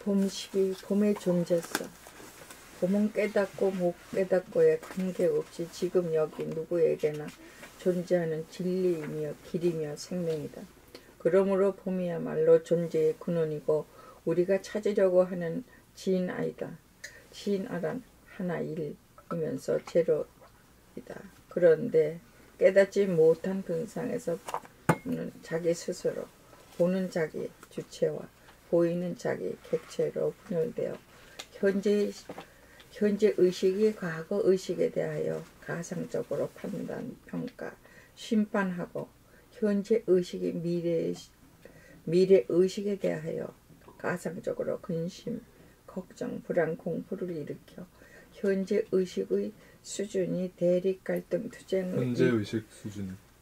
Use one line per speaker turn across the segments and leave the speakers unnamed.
봄 10일 봄의 존재성. 봄은 깨닫고 못 깨닫고에 관계없이 지금 여기 누구에게나 존재하는 진리이며 길이며 생명이다. 그러므로 봄이야말로 존재의 근원이고 우리가 찾으려고 하는 진아이다. 진아란 하나일이면서 제로이다. 그런데 깨닫지 못한 근상에서 자기 스스로, 보는 자기 주체와 보이는 자기 객체로 분열되어 현재 의식이 과거 의식에 대하여 가상적으로 판단, 평가, 심판하고 현재 의식이 미래 의식에 대하여 가상적으로 근심, 걱정, 불안, 공포를 일으켜 현재 의식의 수준이 대립 갈등 투쟁을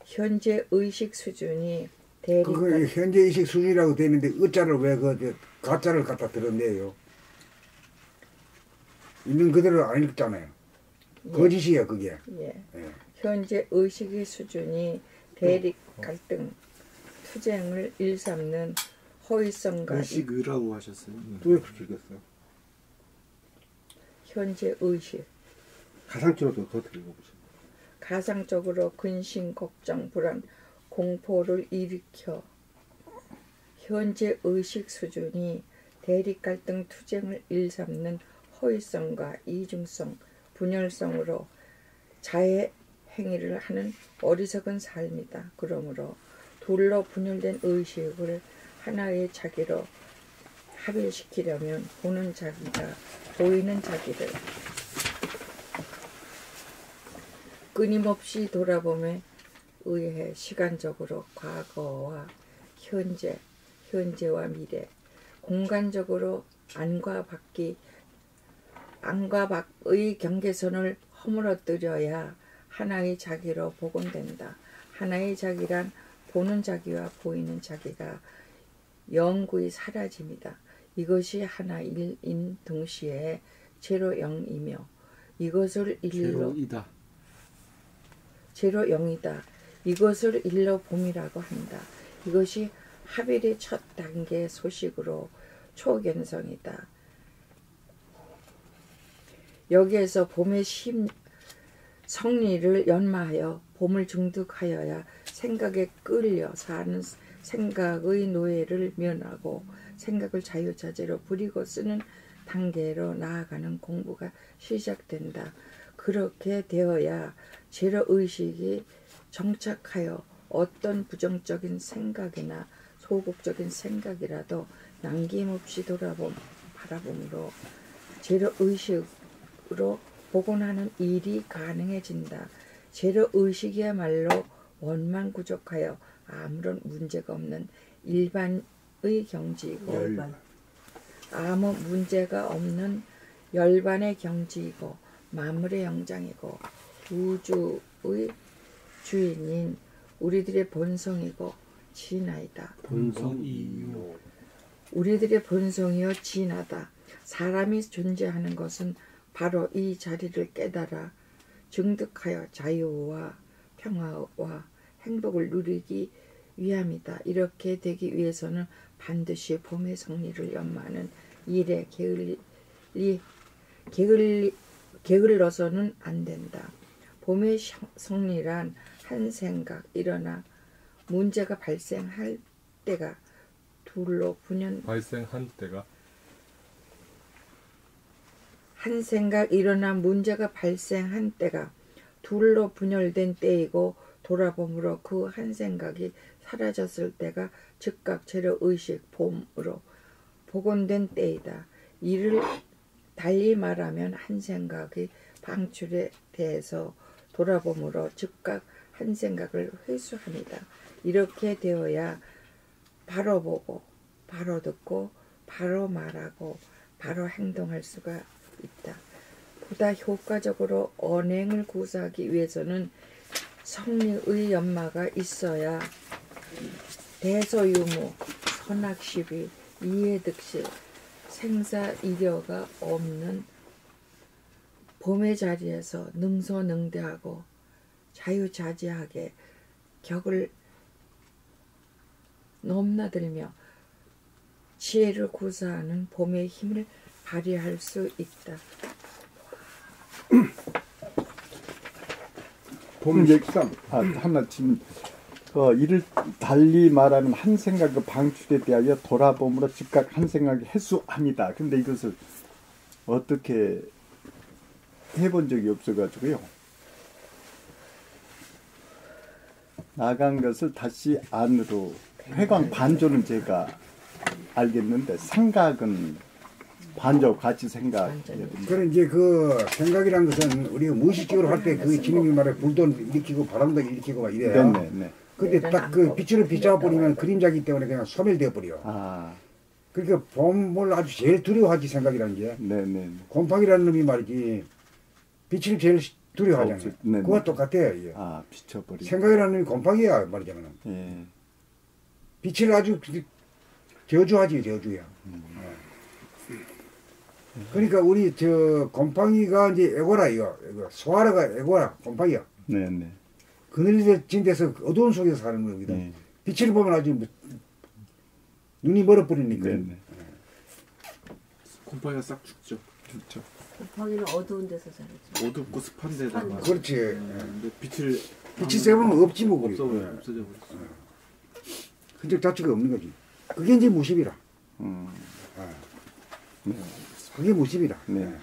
현재 의식 수준이 대립
그거 현재 의식 수준이라고 되는데 어자를 왜 그 가짜를 갖다 들었네요. 있는 그대로 안 읽잖아요. 예. 거짓이에요 그게.
예. 현재 의식의 수준이 대립 갈등 투쟁을 일삼는 허위성과
의식이라고 하셨어요. 왜 그렇게 읽었어요?
현재 의식
가상적으로 더 읽어보세요.
가상적으로 근심, 걱정, 불안, 공포를 일으켜 현재 의식 수준이 대립 갈등 투쟁을 일삼는 허위성과 이중성, 분열성으로 자해 행위를 하는 어리석은 삶이다. 그러므로 둘로 분열된 의식을 하나의 자기로 합일시키려면 보는 자기가 보이는 자기를 끊임없이 돌아봄에 의해 시간적으로 과거와 현재, 현재와 미래, 공간적으로 안과 밖의 경계선을 허물어뜨려야 하나의 자기로 복원된다. 하나의 자기란 보는 자기와 보이는 자기가 영구히 사라짐이다. 이것이 하나인 동시에 제로 영이며 이것을 제로 영이다. 이것을 일러 봄이라고 한다. 이것이 합일의 첫 단계 소식으로 초견성이다. 여기에서 봄의 성리를 연마하여 봄을 중득하여야 생각에 끌려 사는 생각의 노예를 면하고 생각을 자유자재로 부리고 쓰는 단계로 나아가는 공부가 시작된다. 그렇게 되어야 제로의식이 정착하여 어떤 부정적인 생각이나 소극적인 생각이라도 남김없이 바라봄으로 제로의식으로 복원하는 일이 가능해진다. 제로의식이야말로 원만구족하여 아무런 문제가 없는 일반의 경지이고 아무 문제가 없는 열반의 경지이고 만물의 영장이고 우주의 주인인 우리들의 본성이고 진아이다.
본성이요.
우리들의 본성이요 진아다. 사람이 존재하는 것은 바로 이 자리를 깨달아 증득하여 자유와 평화와 행복을 누리기 위함이다. 이렇게 되기 위해서는 반드시 봄의 성리를 연마하는 일에 게을러서는 안 된다. 봄의 성리란 한 생각 일어나 문제가 발생할 때가 둘로 한 생각 일어나 문제가 발생한 때가 둘로 분열된 때이고 돌아봄으로 그 한 생각이 사라졌을 때가 즉각 제로의식 봄으로 복원된 때이다. 이를 달리 말하면 한 생각의 방출에 대해서 돌아봄으로 즉각 한 생각을 회수합니다. 이렇게 되어야 바로 보고 바로 듣고 바로 말하고 바로 행동할 수가 있다. 보다 효과적으로 언행을 구사하기 위해서는 성리의 연마가 있어야 대소유무, 선악시비, 이해득실, 생사이려가 없는 봄의 자리에서 능소능대하고 자유자재하게 격을 넘나들며 지혜를 구사하는 봄의 힘을 발휘할 수 있다.
봄 역삼 하나 지금 이를 달리 말하는 한 생각의 방출에 대하여 돌아봄으로 즉각 한 생각이 해소합니다. 근데 이것을 어떻게 해본 적이 없어가지고요. 나간 것을 다시 안으로 회광 반조는 제가 알겠는데 생각은 반조 같이 생각해야 됩니다.
그런 이제 그 생각이란 것은 우리가 무의식적으로 할 때 그 지능이 말해 불도 일으키고 바람도 일으키고 막 이래요.
네네네.
근데 딱 그 빛을 비춰 버리면 그림자기 때문에 그냥 소멸되어 버려.
아,
그러니까 봄을 아주 제일 두려워하지 생각이라는 게.
네네.
곰팡이라는 놈이 말이지 빛을 제일 두려워하잖아요.
네네.
그와 똑같아요. 이게.
아, 비춰버리.
생각이라는 놈이 곰팡이야 말이잖아요.
예.
빛을 아주 저주하지 저주야. 그러니까 우리 저 곰팡이가 이제 에고라 이거 소아라가 에고라 곰팡이야.
네네.
그늘진 데서 어두운 속에서 사는 거거든.
네.
빛을 보면 아주 눈이 멀어버리니까.
네네.
곰팡이가 싹 죽죠.
그렇죠.
곰팡이는 어두운 데서 자라죠.
어둡고 습한 데다가.
그렇지.
근데 빛을
빛이 세면 없지 뭐 그래.
없어져 버렸어.
흔적 자체가 없는 거지. 그게 이제 무십이라.
네.
그게 무십이라.
네.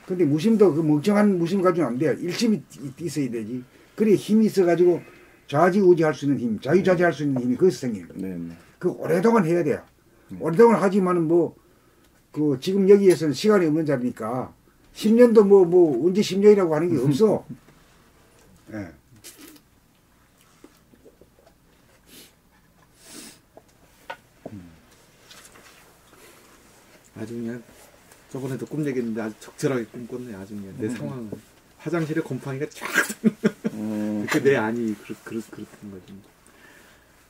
근데 무심도 그 멍청한 무심 가지고는 안 돼. 일심이 있어야 되지. 그래 힘이 있어가지고 좌지우지할 수 있는 힘, 자유자재할 수 있는 힘이 거기서 생기는 거야.
네네.
그 오랫동안 해야 돼요. 오랫동안 하지만은 뭐 그 지금 여기에서는 시간이 없는 자리니까 10년도 뭐 언제 10년이라고 하는 게 없어. 예.
아주 그냥 저번에도 꿈 얘기했는데 아주 적절하게 꿈 꿨네. 아주 그냥 내 상황은 화장실에 곰팡이가 쫙 그게 내 안이 그렇던 거지.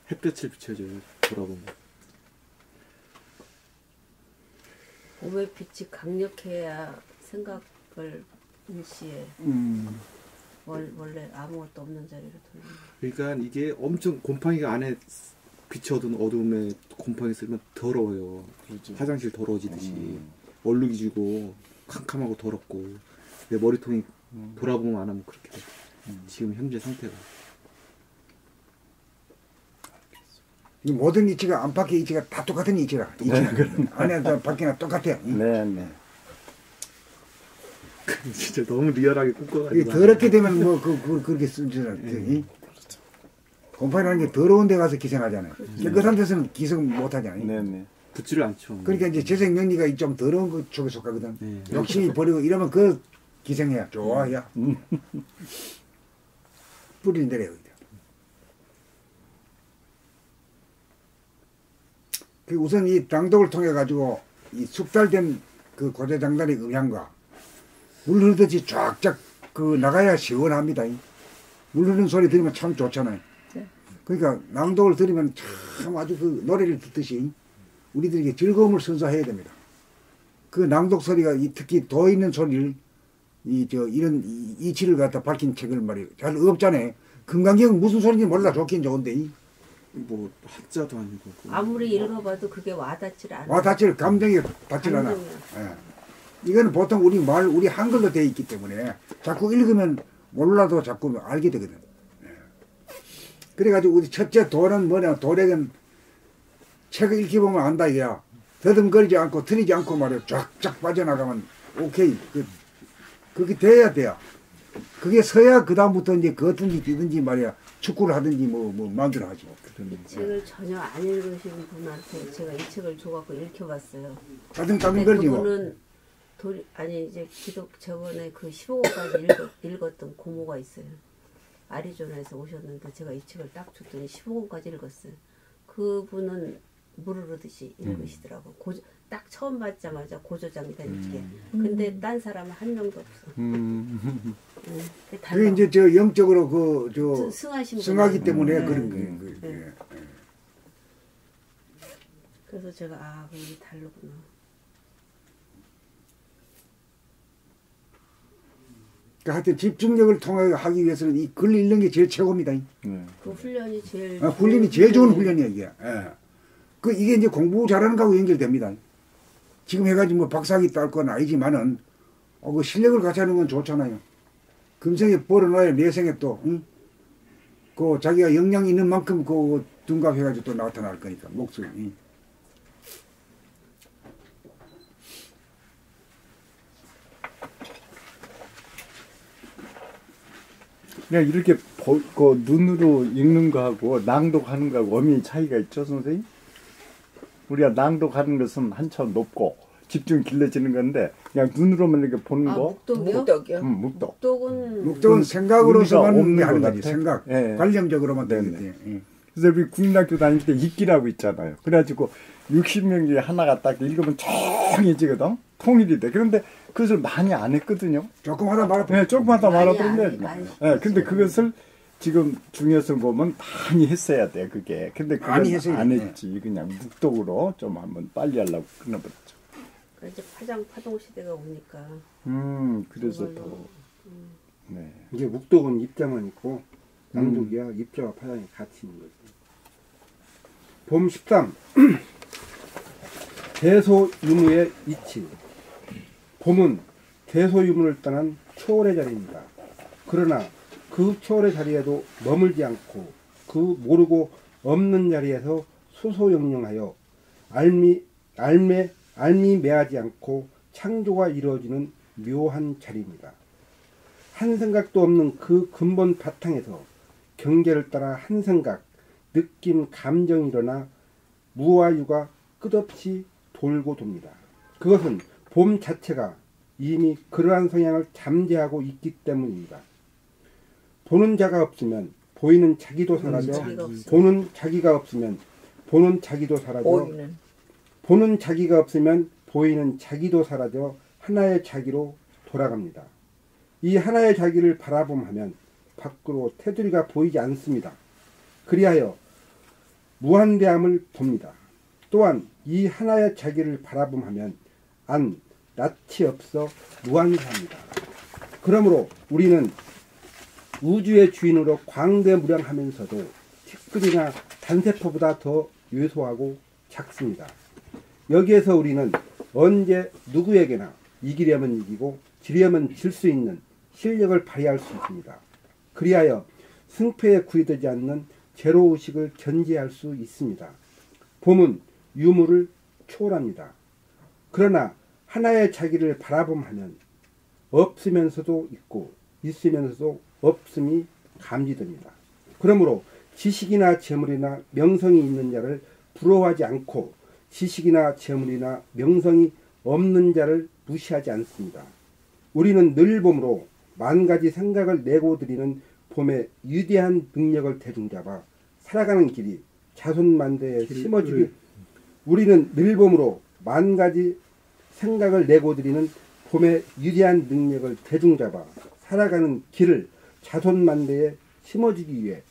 햇볕을 비춰줘요. 돌아보면.
봄의 빛이 강력해야 생각을 일시에 원래 아무것도 없는 자리로 돌리는.
그러니까 이게 엄청 곰팡이가 안에 빛이 어두움에 곰팡이 쓰면 더러워요.
그렇죠.
화장실 더러워지듯이 얼룩이 지고 캄캄하고 더럽고 내 머리통이 돌아보면 안 하면 그렇게 돼. 지금 현재 상태가.
이 모든 이치가 안팎의 이치가 다 똑같은 이치라. 안에 밖에나 똑같아.
네네.
진짜 너무 리얼하게 꿈꿔가지고.
이게 더럽게 되면 뭐 그렇게 쓰잖아. 곰팡이라는 게 더러운 데 가서 기생하잖아요. 깨끗한 데서는 기생 못 하잖아요.
네네.
붙지를 않죠.
그러니까 이제 재생연리가 좀 더러운 것 쪽에 속하거든.
네.
욕심이 버리고 이러면 그 기생해야 좋아야. 뿌리는 데래 여기다. 그 우선 이 당독을 통해 가지고 이 숙달된 그 고대장단의 음향과 물 흐르듯이 쫙쫙 그 나가야 시원합니다. 물 흐르는 소리 들으면 참 좋잖아요.
네.
그러니까 낭독을 들으면 참 아주 그 노래를 듣듯이 우리들에게 즐거움을 선사해야 됩니다. 그 낭독 소리가 특히 도 있는 소리를 이런 이치를 갖다 밝힌 책을 말이에요. 잘 없잖아요. 금강경은 무슨 소리인지 몰라 좋긴 좋은데
뭐 한자도 아니고.
아무리 읽어봐도 그게 와닿질 않아.
와 닿질 감정이 닿질 않아. 예. 이거는 보통 우리 한글로 되어 있기 때문에 자꾸 읽으면 몰라도 자꾸 알게 되거든. 예. 그래가지고 우리 첫째 도는 뭐냐, 도력은 책을 읽기 보면 안다 이거야. 더듬거리지 않고 틀리지 않고 말이야. 쫙쫙 빠져나가면 오케이. 그게 돼야 돼요. 그게 서야 그 다음부터 이제 걷든지 뛰든지 말이야. 축구를 하든지 뭐 마음대로 하지.
이 책을 전혀 안 읽으신 분한테 제가 이 책을 줘갖고 읽혀봤어요.
따등따등거리지 뭐.
그분은 이제 기독 저번에 그 15권까지 읽었던 고모가 있어요. 아리조나에서 오셨는데 제가 이 책을 딱 줬더니 15권까지 읽었어요. 그분은 물 흐르듯이 읽으시더라고. 딱 처음 받자마자 고조장이 되는게. 근데 딴 사람은 한 명도 없어.
그게 이제 저 영적으로
승하신
승하기 때문에
네.
그런 거예요.
네. 그래서 제가 그게 다르구나.
그러니까 하여튼 집중력을 통해 하기 위해서는 이 글 읽는 게 제일 최고입니다.
네.
그 훈련이 제일
훈련이 제일 좋은 훈련이야 이게. 예. 이게 이제 공부 잘하는 거하고 연결됩니다. 지금 해가지고 뭐 박사학위 딸 건 아니지만은, 그 실력을 같이 하는 건 좋잖아요. 금생에 벌어놔야 내생에 또, 응? 그 자기가 역량이 있는 만큼 그 둔갑해가지고 또 나타날 거니까, 목숨이.
그냥 이렇게 그 눈으로 읽는 거하고 낭독하는 거하고 엄연히 차이가 있죠, 선생님? 우리가 낭독하는 것은 한참 높고 집중 길러지는 건데 그냥 눈으로만 이렇게 보는 거.
묵독이요?
묵독이요.
묵독.
묵독은 생각으로서만
의미가
하는
없는
거지.
것
생각.
같아. 예.
관념적으로만
네네.
되는데. 예.
그래서 우리 국민학교 다닐 때 읽기라고 있잖아요. 그래가지고 60명 중에 하나가 딱 읽으면 정해지거든. 통일이 돼. 그런데 그것을 많이 안 했거든요.
조금 하다 말아.
네, 조금 하다
많이
말아버리는데.
안 해,
네, 근데 그것을 지금 중에서 보면 많이 했어야 돼, 그게. 근데 그건
많이 했어야
안
돼.
했지. 그냥 묵독으로 좀 한번 빨리 하려고 끊어버렸죠.
이제 파동 시대가 오니까.
그래서
그걸로.
더. 네.
이제 묵독은 입자만 있고 낭독이야 입자와 파장이 같이 있는 거지. 봄 13. 대소유무의 이치. 봄은 대소유무를 떠난 초월의 자리입니다. 그러나 그 초월의 자리에도 머물지 않고 그 모르고 없는 자리에서 수소영령하여 알미매하지 않고 창조가 이루어지는 묘한 자리입니다. 한 생각도 없는 그 근본 바탕에서 경계를 따라 한 생각, 느낌, 감정이 일어나 무와 유가 끝없이 돌고 돕니다. 그것은 봄 자체가 이미 그러한 성향을 잠재하고 있기 때문입니다. 보는 자가 없으면 보이는 자기도 사라져, 보는 자기가 없으면 보는 자기도 사라져, 보는 자기가 없으면 보이는 자기도 사라져 하나의 자기로 돌아갑니다. 이 하나의 자기를 바라봄하면 밖으로 테두리가 보이지 않습니다. 그리하여 무한대함을 봅니다. 또한 이 하나의 자기를 바라봄하면 낯이 없어 무한사입니다. 그러므로 우리는 우주의 주인으로 광대무량하면서도 티끌이나 단세포보다 더 요소하고 작습니다. 여기에서 우리는 언제 누구에게나 이기려면 이기고 지려면 질 수 있는 실력을 발휘할 수 있습니다. 그리하여 승패에 구애되지 않는 제로의식을 견지할 수 있습니다. 봄은 유무를 초월합니다. 그러나 하나의 자기를 바라봄하면 없으면서도 있고 있으면서도 없음이 감지됩니다. 그러므로 지식이나 재물이나 명성이 있는 자를 부러워하지 않고 지식이나 재물이나 명성이 없는 자를 무시하지 않습니다. 우리는 늘 봄으로 만 가지 생각을 내고 드리는 봄의 위대한 능력을 대중잡아 살아가는 길이 자손만대에 심어지기. 우리는 늘 봄으로 만 가지 생각을 내고 드리는 봄의 위대한 능력을 대중잡아 살아가는 길을 자손만대에 심어주기 위해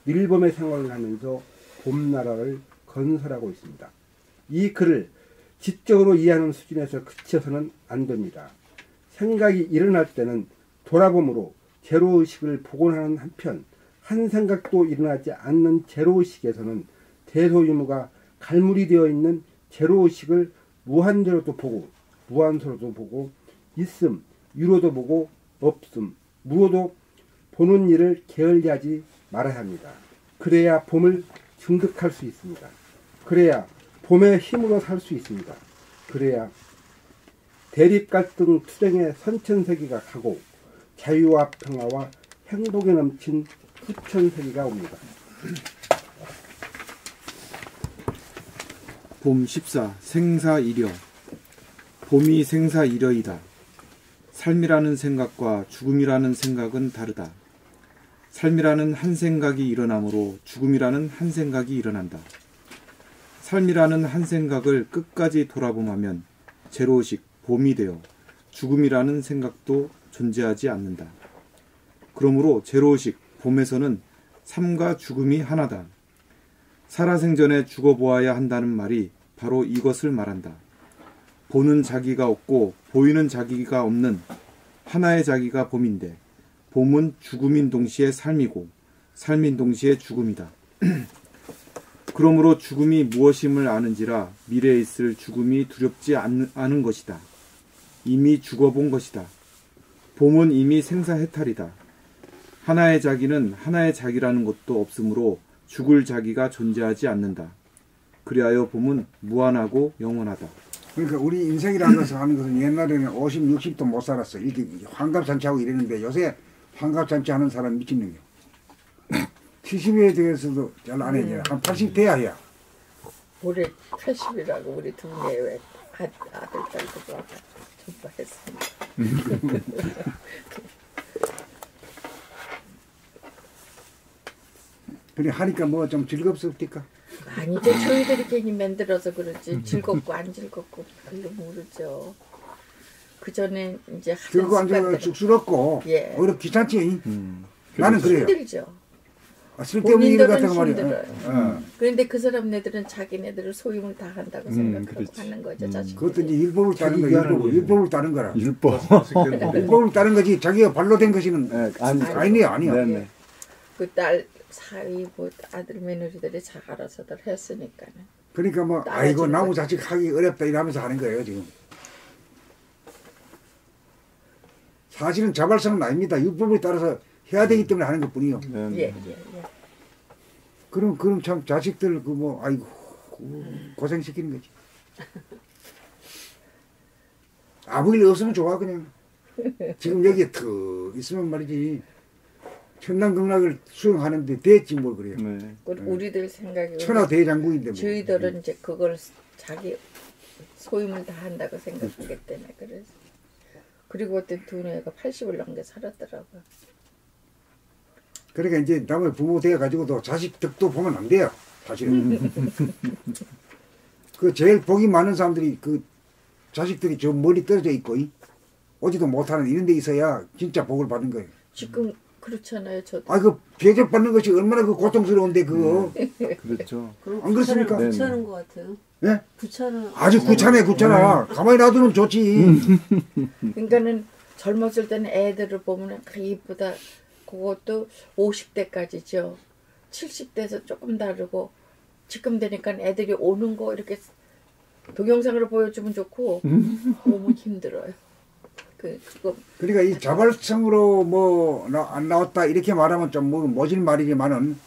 밀봄의 생활을 하면서 봄나라를 건설하고 있습니다. 이 글을 지적으로 이해하는 수준에서 그쳐서는 안 됩니다. 생각이 일어날 때는 돌아봄으로 제로의식을 복원하는 한편 한 생각도 일어나지 않는 제로의식에서는 대소유무가 갈무리 되어 있는 제로의식을 무한대로도 보고 무한소로도 보고 있음, 유로도 보고 없음, 무로도 보는 일을 게을리하지 말아야 합니다. 그래야 봄을 증득할 수 있습니다. 그래야 봄의 힘으로 살 수 있습니다. 그래야 대립갈등 투쟁의 선천세기가 가고 자유와 평화와 행복에 넘친 후천세기가 옵니다.
봄 14 생사이려. 봄이 생사이려이다. 삶이라는 생각과 죽음이라는 생각은 다르다. 삶이라는 한 생각이 일어나므로 죽음이라는 한 생각이 일어난다. 삶이라는 한 생각을 끝까지 돌아봄하면 제로식 봄이 되어 죽음이라는 생각도 존재하지 않는다. 그러므로 제로식 봄에서는 삶과 죽음이 하나다. 살아생전에 죽어보아야 한다는 말이 바로 이것을 말한다. 보는 자기가 없고 보이는 자기가 없는 하나의 자기가 봄인데 봄은 죽음인 동시에 삶이고 삶인 동시에 죽음이다. 그러므로 죽음이 무엇임을 아는지라 미래에 있을 죽음이 두렵지 않은 것이다. 이미 죽어본 것이다. 봄은 이미 생사해탈이다. 하나의 자기는 하나의 자기라는 것도 없으므로 죽을 자기가 존재하지 않는다. 그리하여 봄은 무한하고 영원하다.
그러니까 우리 인생이라는 것을 하는 것은 옛날에는 50, 60도 못 살았어. 이렇게 환갑잔치하고 이랬는데 요새 환갑잔치 하는 사람 미친놈이야. 70에 대해서도 잘 안 해. 한 80 돼야 해야.
올해 80이라고 우리 동네에 왜 아들, 딸도 와가 전파했습니다.
그래 하니까 뭐 좀 즐겁습니까?
아니죠. 저희들이 괜히 만들어서 그렇지 즐겁고 안 즐겁고 별로 모르죠. 그 전에 이제
즐겁고 안 즐겁고 쑥스럽고
예.
오히려 귀찮지. 나는 그래요.
힘들죠.
쓸데없는 일 같은 거
본인들은
말이야.
힘들어요. 그런데 그 사람네들은 자기네들을 소임을 다 한다고 생각하고
그렇지.
하는 거죠. 자식들이.
그것도 이제 율법을 따른 거야.
자기
율법을 따른 거라.
율법.
율법을 따른 거지. 자기가 발로 된 것이는
네, 아니,
아니야.
네네.
그 딸 사위 뭐 아들 며느리들이 잘 알아서들 했으니까는.
그러니까 뭐
따라주는
아이고 나무
거지.
자식 하기 어렵다 이러면서 하는 거예요 지금. 사실은 자발성은 아닙니다. 율법을 따라서 해야 되기 때문에 하는 것뿐이요.
네네.
예, 예, 예.
그럼 참 자식들 그 뭐 아이고 고생시키는 거지. 아버지 없으면 좋아 그냥. 지금 여기에 턱 있으면 말이지. 천당극락을 수행하는데 됐지 뭘 그래요.
네.
우리들 생각에
천하대장국인데 뭐.
저희들은 이제 그걸 자기 소임을 다 한다고 생각하기 때문에 그래서. 그리고 어떤 두뇌가 80을 넘게 살았더라고요.
그러니까 이제 남의 부모 되어 가지고도 자식 덕도 보면 안 돼요. 사실은. 그 제일 복이 많은 사람들이 그 자식들이 저 멀리 떨어져 있고 오지도 못하는 이런 데 있어야 진짜 복을 받는 거예요.
지금 그렇잖아요. 저도.
아 그 대접 받는 것이 얼마나 그 고통스러운데 그거.
그렇죠.
그럼
안 그렇습니까?
네네.
귀찮은 것 같아요.
예?
귀찮은.
아주 귀찮아. 가만히 놔두면 좋지.
그러니까는 젊었을 때는 애들을 보면 이쁘다. 그것도 50대까지죠. 70대에서 조금 다르고 지금 되니까 애들이 오는 거 이렇게 동영상으로 보여주면 좋고 너무 힘들어요. 그거
그러니까 이 자발성으로 뭐 안 나왔다 이렇게 말하면 좀 뭐 모질 말이지만은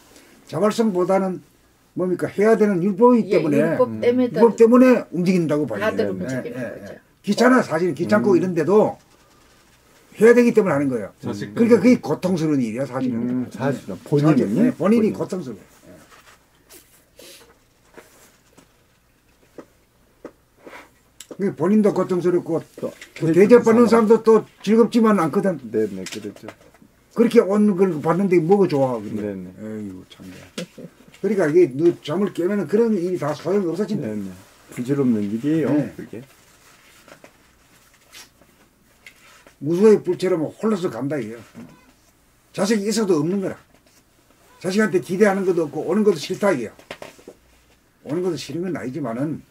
자발성보다는 뭡니까 해야 되는 율법이기 때문에
율법
때문에 움직인다고 봐요.
다들 움직이는 거죠.
귀찮아 사실은 귀찮고 이런데도 해야 되기 때문에 하는 거예요. 그러니까 그게 고통스러운 일이야 사실은.
사실은 본인은
네, 본인이 고통스러워요. 그 본인도 고통스럽고 또 대접받는 사람도 또 즐겁지만 않거든.
네네 그렇죠.
그렇게 온 걸 봤는데 뭐가 좋아.
네네.
에이구 참. 그러니까 이게 너 잠을 깨면은 그런 일이 다 소용 없어진다.
네네. 부질없는 일이에요.
네.
그게.
무소의 불처럼 홀로서 간다 이게요. 자식이 있어도 없는 거라. 자식한테 기대하는 것도 없고 오는 것도 싫다 이게요. 오는 것도 싫은 건 아니지만은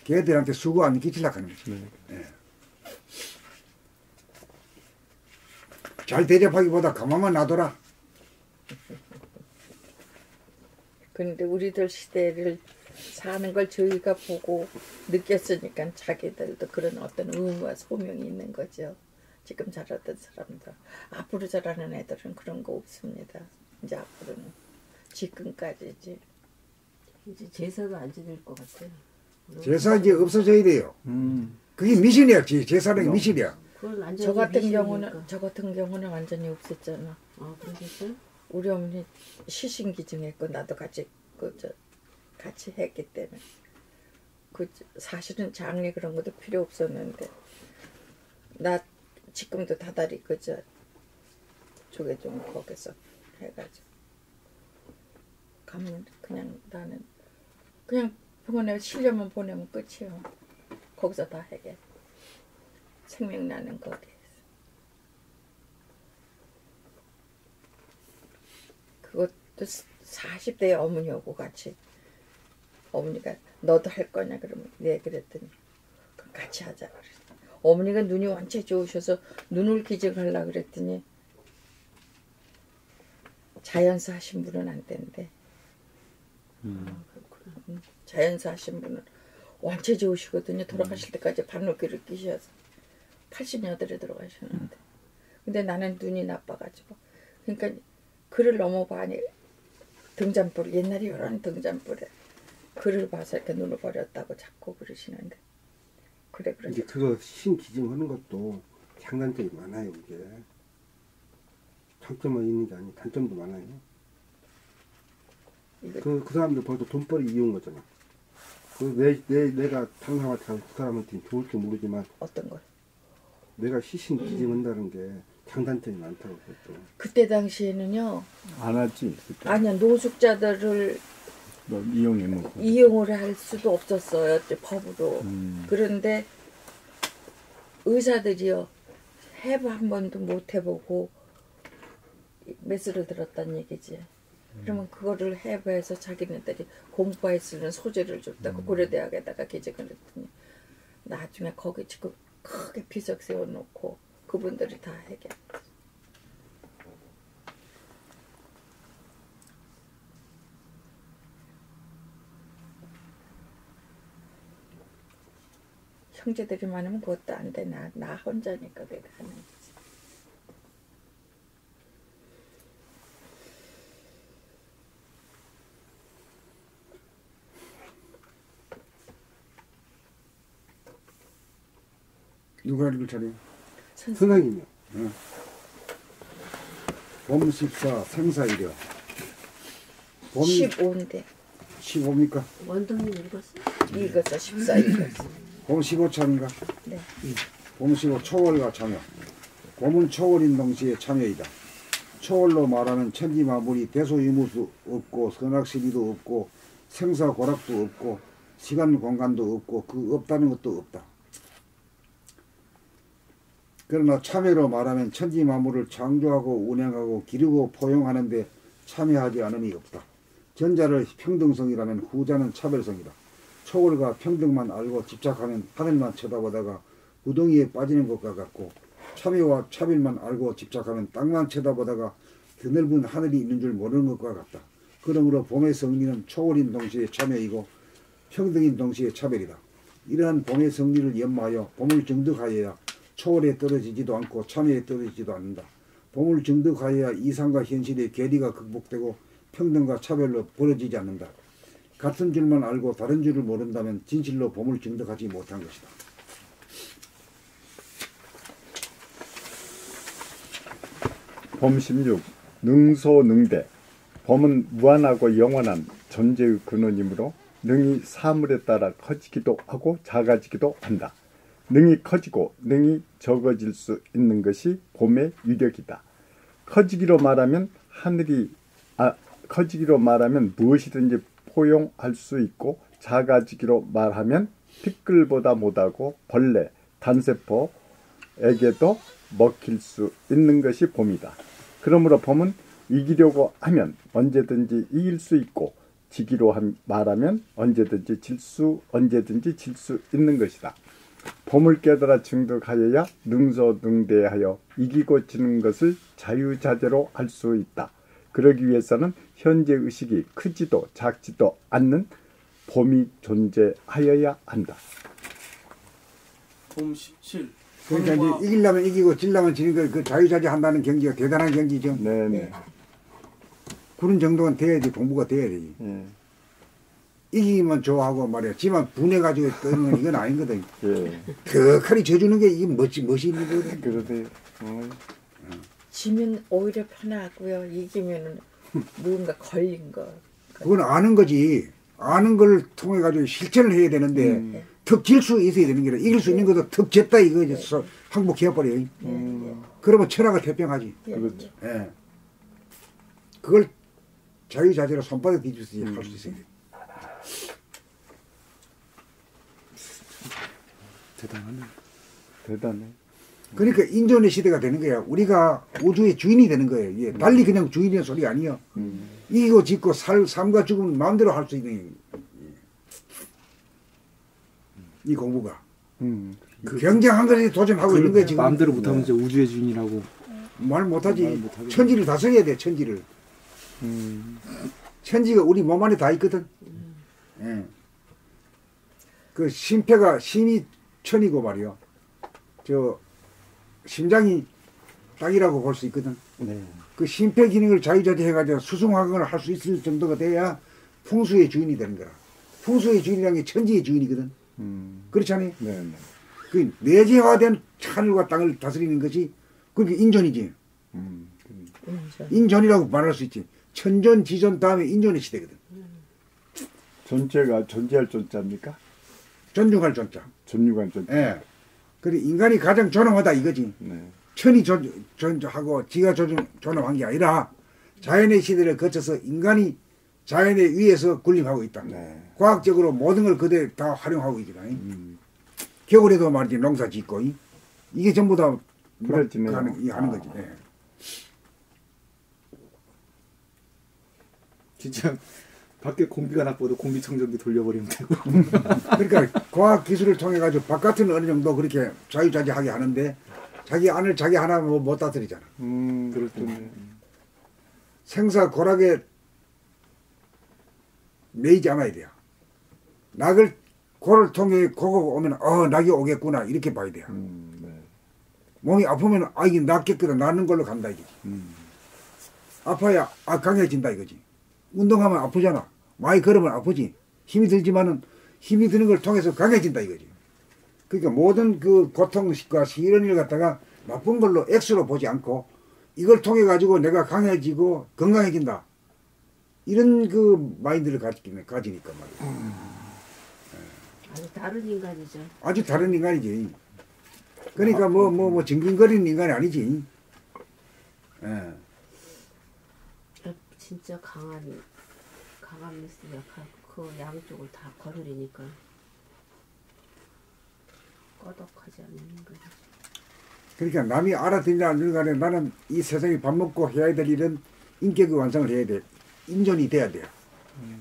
걔들한테 수고 안 끼치려고 하는 거지.
네.
예. 잘 대접하기보다 가만만 놔둬라.
그런데 우리들 시대를 사는 걸 저희가 보고 느꼈으니까 자기들도 그런 어떤 의무와 소명이 있는 거죠. 지금 자라던 사람들. 앞으로 자라는 애들은 그런 거 없습니다. 이제 앞으로는 지금까지지.
이제 제사도 안 지낼 것 같아요.
제사 이제 없어져야 돼요. 그게 미신이야. 제사는 미신이야.
그건 완전히
저 같은
미신이니까.
경우는 완전히 없었잖아.
아 그러셨어요?
우리 어머니 시신기증했고 나도 같이 같이 했기 때문에 사실은 장례 그런 것도 필요 없었는데 나 지금도 다달이 조개 좀 거기서 해가지고 가면 그냥 나는 그냥 병원에 실려만 보내면 끝이요. 거기서 다 해게 생명나는 거기에서. 그것도 40대의 어머니하고 같이 어머니가 너도 할 거냐 그러면 네 그랬더니 그럼 같이 하자 그랬어. 어머니가 눈이 완전 좋으셔서 눈을 기증하려고 그랬더니 자연사 하신 분은 안 된대. 자연사 하신 분은 원체 좋으시거든요. 돌아가실 때까지 반놓기를 끼셔서 80여들에 들어가셨는데 근데 나는 눈이 나빠가지고 그러니까 글을 너무 많이 등잔불 옛날에 이런 등잔불에 글을 봐서 이렇게 눈을 버렸다고 자꾸 그러시는데 그래
이제 그거 신기증하는 것도 장단점이 많아요. 이게 장점만 있는 게 아니고 단점도 많아요. 그 사람들 벌써 돈벌이 이용 거잖아. 내가 당사한테 그 사람한테 좋을지 모르지만
어떤 걸?
내가 시신기증한다는 게 장단점이 많다고 그랬죠.
그때 당시에는요.
안 하지. 그때.
아니야 노숙자들을
뭐 이용해 먹고.
이용을 할 수도 없었어요. 법으로. 그런데 의사들이요. 해부 한 번도 못 해보고 메스를 들었다는 얘기지. 그러면 그거를 해부해서 자기네들이 공부할 수 있는 소재를 줬다고 고려대학에다가 기증을 했더니 나중에 거기 지금 크게 비석 세워놓고 그분들이 다 해결. 형제들이 많으면 그것도 안 돼. 나 혼자니까 내가 하는 거지.
누가 읽을 차례?
선생님이요.
봄14 생사이려. 봄
15인데
15입니까?
원동님 읽었어?
읽었어. 14 읽었어.
봄 15참인가?
네.
봄 15 초월과 참여. 봄은 초월인 동시에 참여이다. 초월로 말하는 천지만물이 대소유무수 없고 선악시비도 없고 생사고락도 없고 시간 공간도 없고 그 없다는 것도 없다. 그러나 참여로 말하면 천지만물을 창조하고 운행하고 기르고 포용하는데 참여하지 않음이 없다. 전자를 평등성이라면 후자는 차별성이다. 초월과 평등만 알고 집착하면 하늘만 쳐다보다가 구덩이에 빠지는 것과 같고 참여와 차별만 알고 집착하면 땅만 쳐다보다가 드넓은 하늘이 있는 줄 모르는 것과 같다. 그러므로 봄의 성리는 초월인 동시에 참여이고 평등인 동시에 차별이다. 이러한 봄의 성리를 연마하여 봄을 정득하여야 초월에 떨어지지도 않고 참여에 떨어지지도 않는다. 봄을 정득하여야 이상과 현실의 괴리가 극복되고 평등과 차별로 벌어지지 않는다. 같은 줄만 알고 다른 줄을 모른다면 진실로 봄을 정득하지 못한 것이다.
봄 16. 능소능대. 봄은 무한하고 영원한 존재의 근원이므로 능이 사물에 따라 커지기도 하고 작아지기도 한다. 능이 커지고 능이 적어질 수 있는 것이 봄의 유력이다. 커지기로 말하면 커지기로 말하면 무엇이든지 포용할 수 있고 작아지기로 말하면 티끌보다 못하고 벌레, 단세포에게도 먹힐 수 있는 것이 봄이다. 그러므로 봄은 이기려고 하면 언제든지 이길 수 있고 지기로 말하면 언제든지 질 수 있는 것이다. 봄을 깨달아 증득하여야 능소능대하여 이기고 지는 것을 자유자재로 할 수 있다. 그러기 위해서는 현재 의식이 크지도 작지도 않는 봄이 존재하여야 한다.
봄 17.
그러니까 이제 이기려면 이기고 질려면 지는 걸 그 자유자재 한다는 경지가 대단한 경지죠.
네네.
그런 정도는 돼야지 공부가 돼야 되지.
네.
이기면 좋아하고 말이야. 지만 분해가지고 떠는 건 이건 아니거든.
예.
격하게 져주는 게 이게 멋이 있는 거거든.
그러세요.
지면 오히려 편하고요. 이기면은 뭔가 걸린 거.
그건 아는 거지. 아는 걸 통해 가지고 실천을 해야 되는데 턱 질 수 있어야 되는 게 이길 수 있는 것도 턱 졌다 이거 항복해버려요. 그러면 천하가 태평하지.
그렇죠.
예. 그걸 자유자재로 손바닥 뒤집어서 할 수 있어야 돼.
대단해.
그러니까 인존의 시대가 되는 거야. 우리가 우주의 주인이 되는 거예요. 예. 달리 그냥 주인이라는 소리 아니야. 이기고 짓고 삶과 죽음을 마음대로 할 수 있는 이 공부가. 그 경쟁한 것에 도전하고 있는 거야 지금.
마음대로 못하면 이제 우주의 주인이라고.
말 못하지. 천지를 다스려야 돼. 천지를. 천지가 우리 몸 안에 다 있거든. 예. 그 심폐가 심이 천이고 말이요. 저 심장이 땅이라고 볼 수 있거든.
네.
그 심폐 기능을 자유자재해가지고 수승화학을 할 수 있을 정도가 돼야 풍수의 주인이 되는 거라. 풍수의 주인이라는 게 천지의 주인이거든. 그렇잖아요.
네. 네.
그 내재화된 하늘과 땅을 다스리는 것이 그게 인존이지. 인존이라고 말할 수 있지. 천존, 지존 다음에 인존의 시대거든.
존재가 존재할 존자입니까?
존중할 존자.
존중할 존자.
예. 그래 인간이 가장 존엄하다 이거지.
네.
천이 존중하고 지가 존엄한 게 아니라 자연의 시대를 거쳐서 인간이 자연에 의해서 군림하고 있다.
네.
과학적으로 모든 걸 그대 다 활용하고 있거든. 겨울에도 말이지 농사 짓고 이게 전부 다
그렇지네요.
하는 거지. 예.
진짜 밖에 공기가 나빠도 공기청정기 돌려버리면 되고.
그러니까 과학 기술을 통해 가지고 바깥은 어느 정도 그렇게 자유자재하게 하는데 자기 안을 자기 하나 못 다스리잖아.
그렇군요.
생사 고락에 매이지 않아야 돼요. 낙을 고를 통해 고가 오면 낙이 오겠구나 이렇게 봐야 돼요.
네.
몸이 아프면 이게 낫겠거든 나는 걸로 간다 이거지. 아파야 강해진다 이거지. 운동하면 아프잖아. 많이 걸으면 아프지. 힘이 들지만은 힘이 드는 걸 통해서 강해진다 이거지. 그러니까 모든 그 고통과 이런 일 갖다가 나쁜 걸로 X로 보지 않고 이걸 통해 가지고 내가 강해지고 건강해진다. 이런 그 마인드를 가지니까 말이야.
아주 다른 인간이죠.
아주 다른 인간이지. 그러니까 뭐 징징거리는 인간이 아니지. 예.
진짜 강한 미스 약한 그 양쪽을 다 거느리니까 꺼덕하지 않는 인간.
그러니까 남이 알아듣냐 안 듣냐 간에 나는 이 세상에 밥 먹고 해야 될 일은 인격의 완성을 해야 돼. 인존이 돼야 돼요.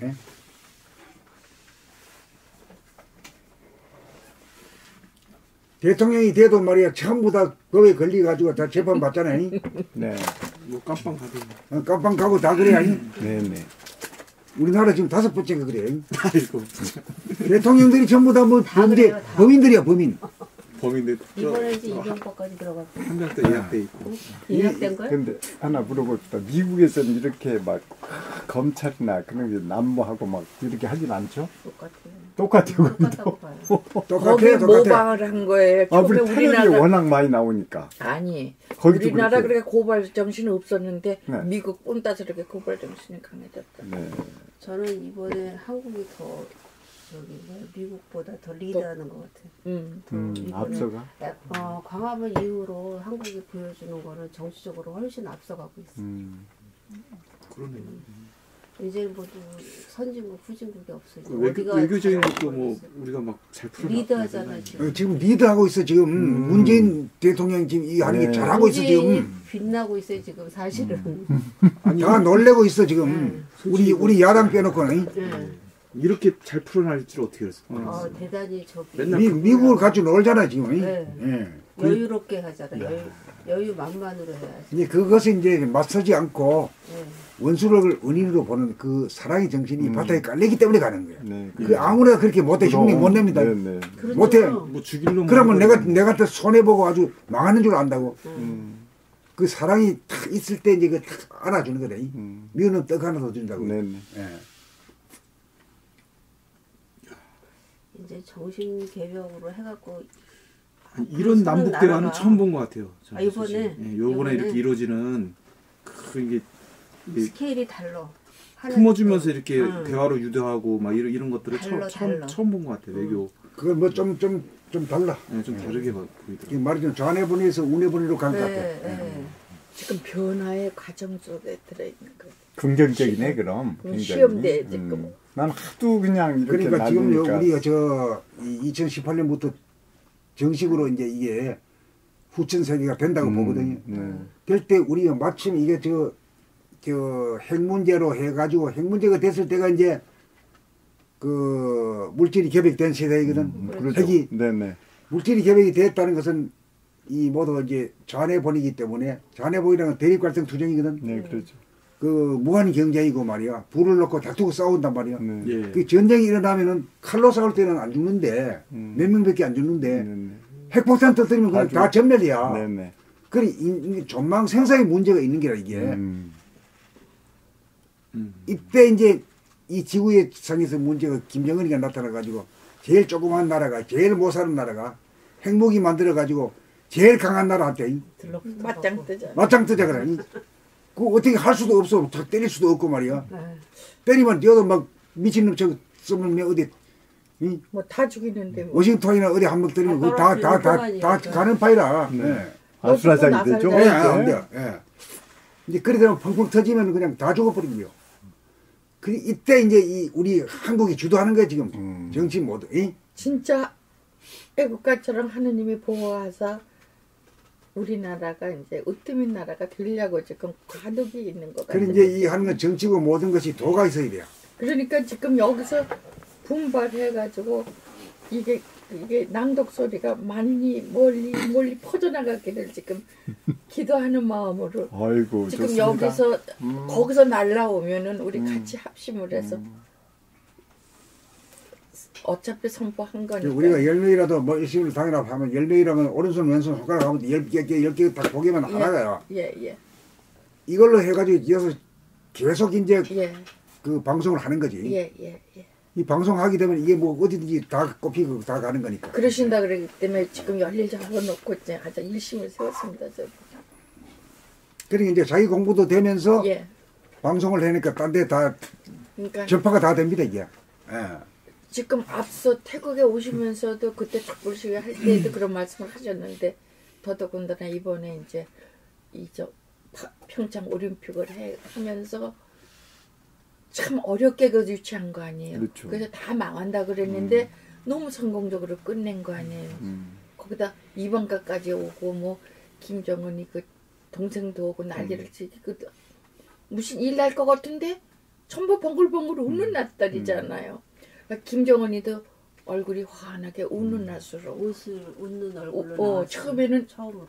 예? 대통령이 돼도 말이야 전부 다 법에 걸려가지고 다 재판 받잖아요.
네.
뭐 깜빵 가도.
깜빵 가고 다 그래.
네네.
우리나라 지금 5번째가 그래.
아이고.
대통령들이 전부 다 뭐 범죄
그래요, 다.
범인들이야 범인.
범인들
이번에 이제 이병법까지 들어갔고
한 명 또 예약돼 있고.
예약된 거야?
근데 하나 물어봅시다. 미국에서는 이렇게 막 검찰이나 그런 게 난무하고 막 이렇게 하진 않죠?
똑같아요.
똑같아요.
똑같다고 봐요.
똑같아
거기
똑같아.
모방을 한 거예요. 처음에
우리 탄핵이
우리나라
워낙 많이 나오니까.
아니
거기도
우리나라
그렇게.
그렇게 고발 정신이 없었는데
네.
미국 꼰따스럽게 고발 정신이 강해졌다.
네.
저는 이번에 한국이 더 미국보다 더 리드하는 것 같아요. 이번에
앞서가.
광화문 이후로 한국이 보여주는 거는 정치적으로 훨씬 앞서가고 있어요.
그러네요.
이제 모두 선진국, 후진국이 없어요.
외교적인 것도 뭐 우리가 막 잘 풀어.
리드하잖아요 지금.
지금 리드하고 있어 지금 문재인 대통령 지금 이 하는 게
네.
잘하고 있어 지금.
빛나고 있어요 지금 사실은.
다 놀래고 있어 지금. 우리 야당 빼놓고는.
네.
이렇게 잘 풀어날 줄 어떻게 알았어?
대단히 저기
맨날
미국을 가지고 놀잖아 지금.
네.
예.
여유롭게 하잖아요. 여유 만만으로 해야지.
이제 그것을 이제 맞서지 않고
네.
원수를 은인으로 보는 그 사랑의 정신이 바닥에 깔리기 때문에 가는 거야.
네.
그 아무나 그렇게 못해 흉내 못 냅니다.
네, 네.
그렇죠.
못해.
뭐 죽일로
그러면 내가 또 손해 보고 아주 망하는 줄 안다고. 그 사랑이 탁 있을 때 이제 그탁 안아주는 거다. 미우는 떡 하나 더 준다고.
네, 네.
예.
이제 정신 개벽으로 해갖고
이런 남북 대화는
나라가-
처음 본 것 같아요. 저는
이번에?
솔직히. 예, 요번에
이번에?
이렇게 이루어지는 이게
스케일이 달라.
품어주면서 이렇게
응.
대화로 유도하고 막 이런 것들을
달라.
처음 본 것 같아요. 외교.
그건 뭐 좀 달라.
예, 좀 다르게
이
보이더라고요.
말이 좀 좌뇌분에서 우뇌분으로 간 것 같아.
네.
지금 변화의 과정 속에 들어있는 거예요.
긍정적이네 그럼.
시험대에 지금.
난 하도 그냥 이렇게
그러니까 지금
놔두니까.
우리가 저 2018년부터 정식으로 이제 이게 후천 세계가 된다고 보거든요.
네.
될 때 우리가 마침 이게 저 핵 문제로 해가지고 핵 문제가 됐을 때가 이제 그 물질이 개벽된 세대이거든.
그렇죠.
핵이
네네.
물질이 개벽이 됐다는 것은 이 모두 이제 좌뇌본이기 때문에 좌뇌본이라는 건 대립 갈등 투쟁이거든.
네, 그렇죠.
그 무한 경쟁이고 말이야. 불을 놓고 다투고 싸운단 말이야.
네.
예.
그 전쟁이 일어나면은 칼로 싸울 때는 안 죽는데 몇 명밖에 안 죽는데
네네.
핵폭탄 터뜨리면 그냥 다 전멸이야.
네네.
그래 전망 생산의 문제가 있는 게라 이게. 이때 이제 이 지구의 상에서 문제가 김정은이가 나타나 가지고 제일 조그만 나라가 제일 못 사는 나라가 핵무기 만들어 가지고 제일 강한 나라한테
맞짱 뜨잖아.
맞짱 뜨자 그래. 그 어떻게 할 수도 없어. 때릴 수도 없고 말이야.
네.
때리면 뛰어도 막 미친놈 저 쓰면 어디
뭐 다 죽이는데 뭐.
워싱턴이나 어디 한번 때리면 그거 다 가는 파이라. 예.
아수라장이 되죠.
예, 안 돼. 예. 이제 그래 되면 펑펑 터지면 그냥 다 죽어버리고요. 그 이때 이제 이 우리 한국이 주도하는 거야 지금 정치 모두.
진짜 애국가처럼 하느님이 보호하사 우리나라가 이제 으뜸인 나라가 되려고 지금 과도기 있는 것 같아요.
그래 이제 이 하는 건 정치고 모든 것이 도가 있어야 돼요.
그러니까 지금 여기서 분발해가지고 이게 낭독 소리가 많이 멀리 퍼져나가기를 지금 기도하는 마음으로
아이고
지금
좋습니다.
여기서 거기서 날라오면은 우리 같이 합심을 해서 어차피 선포한 거니까
우리가 10명이라도 뭐 열심히 당이라고 하면 10명이라면 오른손 왼손 손가락 하면 10개 딱 보기만 하나가요.
예.
이걸로 해가지고 이어서 계속 이제
예.
그 방송을 하는 거지.
예.
이 방송하게 되면 이게 뭐 어디든지 다 꼽히고 다 가는 거니까.
그러신다 그러기 때문에 지금 열일 잡아놓고 이제 아주 일심을 세웠습니다. 저.
그러니까 이제 자기 공부도 되면서
예.
방송을 하니까 딴 데 다
그러니까
전파가 다 됩니다 이게. 예.
지금 앞서 태국에 오시면서도 그때 촛불시위 할 때에도 그런 말씀을 하셨는데 더더군다나 이번에 이제 평창 올림픽을 하면서 참 어렵게 그 유치한 거 아니에요.
그렇죠.
그래서 다 망한다 그랬는데 너무 성공적으로 끝낸 거 아니에요. 거기다 이번가까지 오고 뭐 김정은이 그 동생도 오고 난리를 치고 무슨 일 날 것 같은데 전부 벙글벙글 웃는 날들이잖아요. 김정은이도 얼굴이 환하게 웃는 날수록
웃는 얼굴로
처음에는
처음으로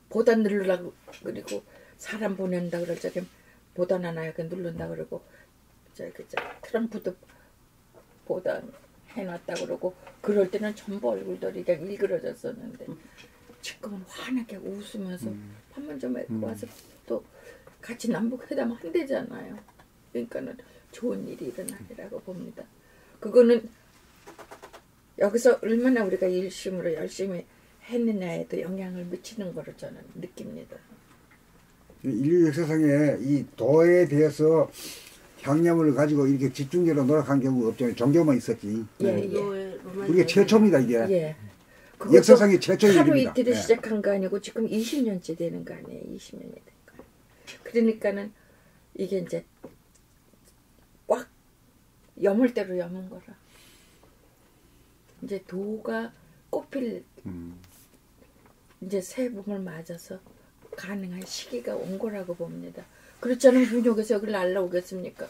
보다 누르라고 그리고 사람 보낸다 그럴 적에 보다 하나 이렇게 누른다 그러고 트럼프도 보다 해놨다 그러고 그럴 때는 전부 얼굴들이 그냥 일그러졌었는데 지금은 환하게 웃으면서 판문점에 와서 또 같이 남북회담 한대잖아요. 그러니까는 좋은 일이 일어나리라고 봅니다. 그거는 여기서 얼마나 우리가 일심으로 열심히 했느냐에도 영향을 미치는 거로 저는 느낍니다.
인류 역사상에 이 도에 대해서 향념을 가지고 이렇게 집중적으로 노력한 경우가 없잖아요. 종교만 있었지.
예.
우리가 최초입니다 이게.
예.
역사상의 최초의
하루
일입니다.
이틀에
예.
시작한 거 아니고 지금 20년째 되는 거 아니에요. 20년이 된 거. 그러니까는 이게 이제 꽉 여물 대로 여문 거라. 이제 도가 꽃필 이제 새 봄을 맞아서 가능한 시기가 온 거라고 봅니다. 그렇지 않으면 민족에서 여기를 날라오겠습니까?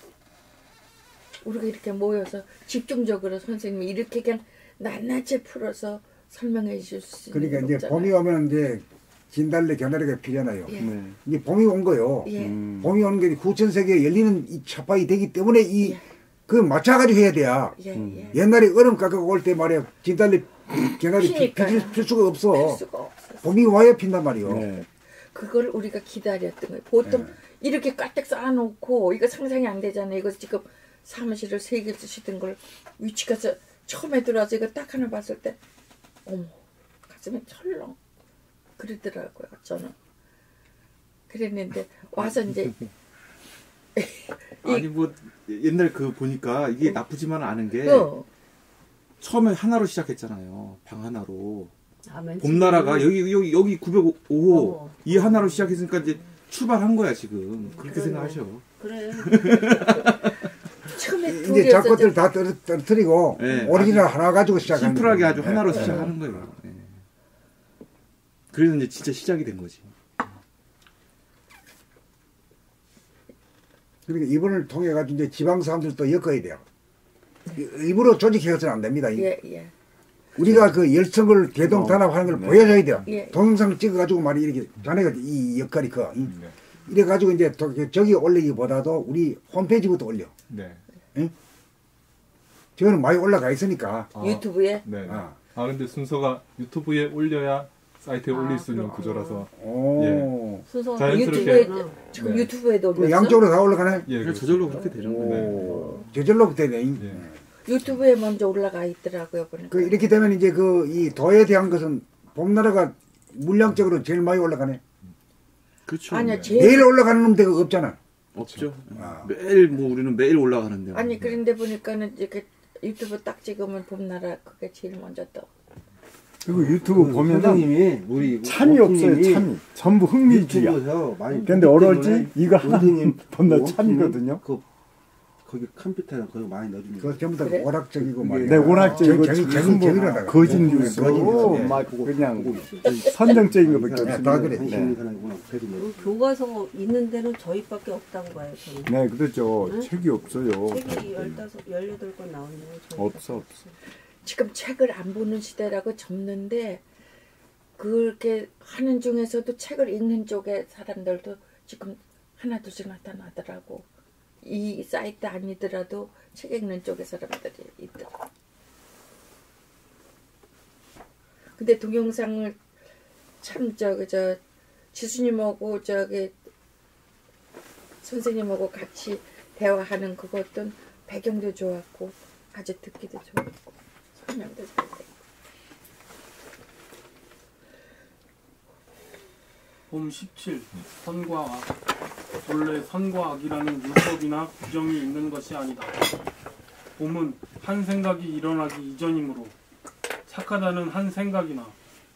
우리가 이렇게 모여서 집중적으로 선생님이 이렇게 그냥 낱낱이 풀어서 설명해 주실 수 있는
그러니까 이제
없잖아요.
봄이 오면 이제 진달래 겨나리가 피잖아요.
예.
네.
이제 봄이 온 거요.
예.
봄이 오는 게 후천 세계에 열리는 이 차파이 되기 때문에 이
예.
그 맞춰가지고 해야 돼요.
예.
옛날에 얼음 깎아 올 때 말이야 진달래 겨나리
피니까요.
필 수가 없어.
할 수가 없어.
봄이 와야 핀단 말이요.
네.
그걸 우리가 기다렸던 거예요. 보통 이렇게 까딱 쌓아놓고 이거 상상이 안 되잖아요. 이거 지금 사무실을 3개 쓰시던 걸 위치 가서 처음에 들어와서 이거 딱 하나 봤을 때 어머 가슴이 철렁 그러더라고요. 저는 그랬는데 와서 이제
아니 뭐 옛날 그 보니까 이게 나쁘지만 않은 게 처음에 하나로 시작했잖아요. 방 하나로. 봄나라가 여기 905호 이 하나로 시작했으니까 이제 출발한 거야 지금. 그렇게 생각하셔.
그래.
처음에
이제 작것들 다 떨어뜨리고
네,
오리지널 하나 가지고 시작하는
심플하게
거예요.
아주 하나로 시작하는 거예요. 예. 그래서 이제 진짜 시작이 된 거지.
그러니까 이번을 통해 가지고 이제 지방 사람들도 엮어야 돼요. 일부러 조직해서는 안 됩니다.
예.
우리가 그 열성을 대동단합하는 걸 보여줘야 돼요.
예.
동영상 찍어가지고 말이 이렇게 자네가 이 역할이 커. 이래가지고 이제 저기 올리기보다도 우리 홈페이지부터 올려.
네.
저는 많이 올라가 있으니까.
아,
유튜브에?
네.
아.
근데 순서가 유튜브에 올려야 사이트에 올릴 수 있는
그렇구나.
구조라서
오.
순서가
자연스럽게.
유튜브에 지금
네.
유튜브에도
그
올렸어?
양쪽으로 다 올라가네.
예,
그냥 저절로 그렇게 되는 거예요.
오. 저절로 되네.
예.
유튜브에 먼저 올라가 있더라고요 보니까.
그 이렇게 되면 이제 그 이 도에 대한 것은 봄나라가 물량적으로 제일 많이 올라가네.
그렇죠.
아니야
네.
제일
내일 올라가는 데가 없잖아.
없죠.
아.
매일 뭐 우리는 매일 올라가는데.
아니 그런데 보니까는 이렇게 유튜브 딱 찍으면 봄나라 그게 제일 먼저 떠.
그리고 유튜브 보면은
선생님이 우리
참이 없어요.
원장님이
참이. 전부 흥미주의야.
유튜브에서 많이
근데
보기
어러지
때문에
이거 하나
원장님
본다
원장님
참이거든요.
거기 컴퓨터에 거기 많이 넣어주니까.
그거 전부 다
그래?
오락적이고
이게
말이야.
내 오락적이고
재미나다.
거짓
네,
뉴스
거짓.
막 그냥 선정적인 것밖에
네,
없습니다.
다 그래.
관심 있는 사람이구나. 그래도
그 교과서 있는 데는 저희밖에 없다고 봐요. 저는.
네, 그렇죠.
응?
책이 없어요.
책이 18권 나오네요. 저희.
없어.
지금 책을 안 보는 시대라고 접는데 그렇게 하는 중에서도 책을 읽는 쪽의 사람들도 지금 하나 둘씩 나타나더라고. 이 사이트 아니더라도 책 읽는 쪽의 사람들이 있더라고. 근데 동영상을 참 저 지수님하고 저기 선생님하고 같이 대화하는 그것도 배경도 좋았고 아주 듣기도 좋았고 설명도 잘 돼.
봄 17. 선과 악. 본래 선과 악이라는 율법이나 규정이 있는 것이 아니다. 봄은 한 생각이 일어나기 이전이므로 착하다는 한 생각이나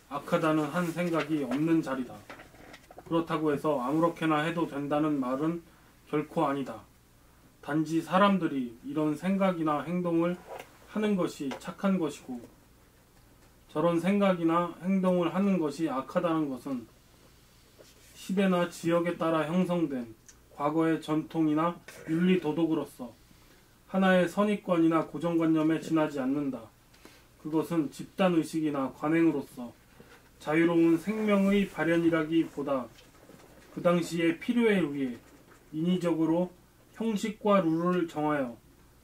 악하다는 한 생각이 없는 자리다. 그렇다고 해서 아무렇게나 해도 된다는 말은 결코 아니다. 단지 사람들이 이런 생각이나 행동을 하는 것이 착한 것이고 저런 생각이나 행동을 하는 것이 악하다는 것은 시대나 지역에 따라 형성된 과거의 전통이나 윤리 도덕으로서 하나의 선입관이나 고정관념에 지나지 않는다. 그것은 집단의식이나 관행으로서 자유로운 생명의 발현이라기보다 그 당시의 필요에 의해 인위적으로 형식과 룰을 정하여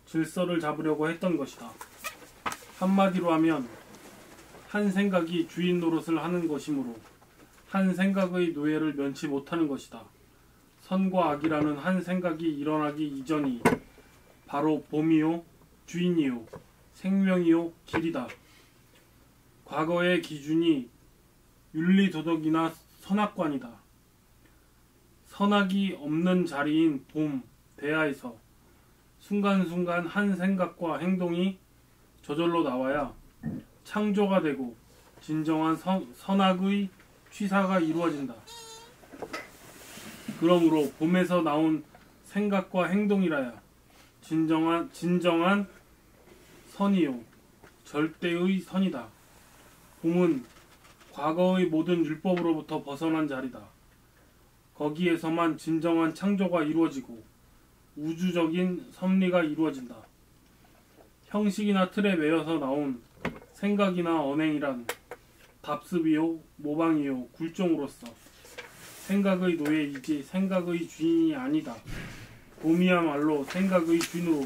질서를 잡으려고 했던 것이다. 한마디로 하면 한 생각이 주인 노릇을 하는 것이므로 한 생각의 노예를 면치 못하는 것이다. 선과 악이라는 한 생각이 일어나기 이전이 바로 봄이요, 주인이요, 생명이요, 길이다. 과거의 기준이 윤리도덕이나 선악관이다. 선악이 없는 자리인 봄, 대하에서 순간순간 한 생각과 행동이 저절로 나와야 창조가 되고 진정한 선악의 취사가 이루어진다. 그러므로 봄에서 나온 생각과 행동이라야 진정한 선이요 절대의 선이다. 봄은 과거의 모든 율법으로부터 벗어난 자리다. 거기에서만 진정한 창조가 이루어지고 우주적인 섭리가 이루어진다. 형식이나 틀에 매여서 나온 생각이나 언행이란 답습이요, 모방이요, 굴종으로서 생각의 노예이지 생각의 주인이 아니다. 봄이야말로 생각의 주인으로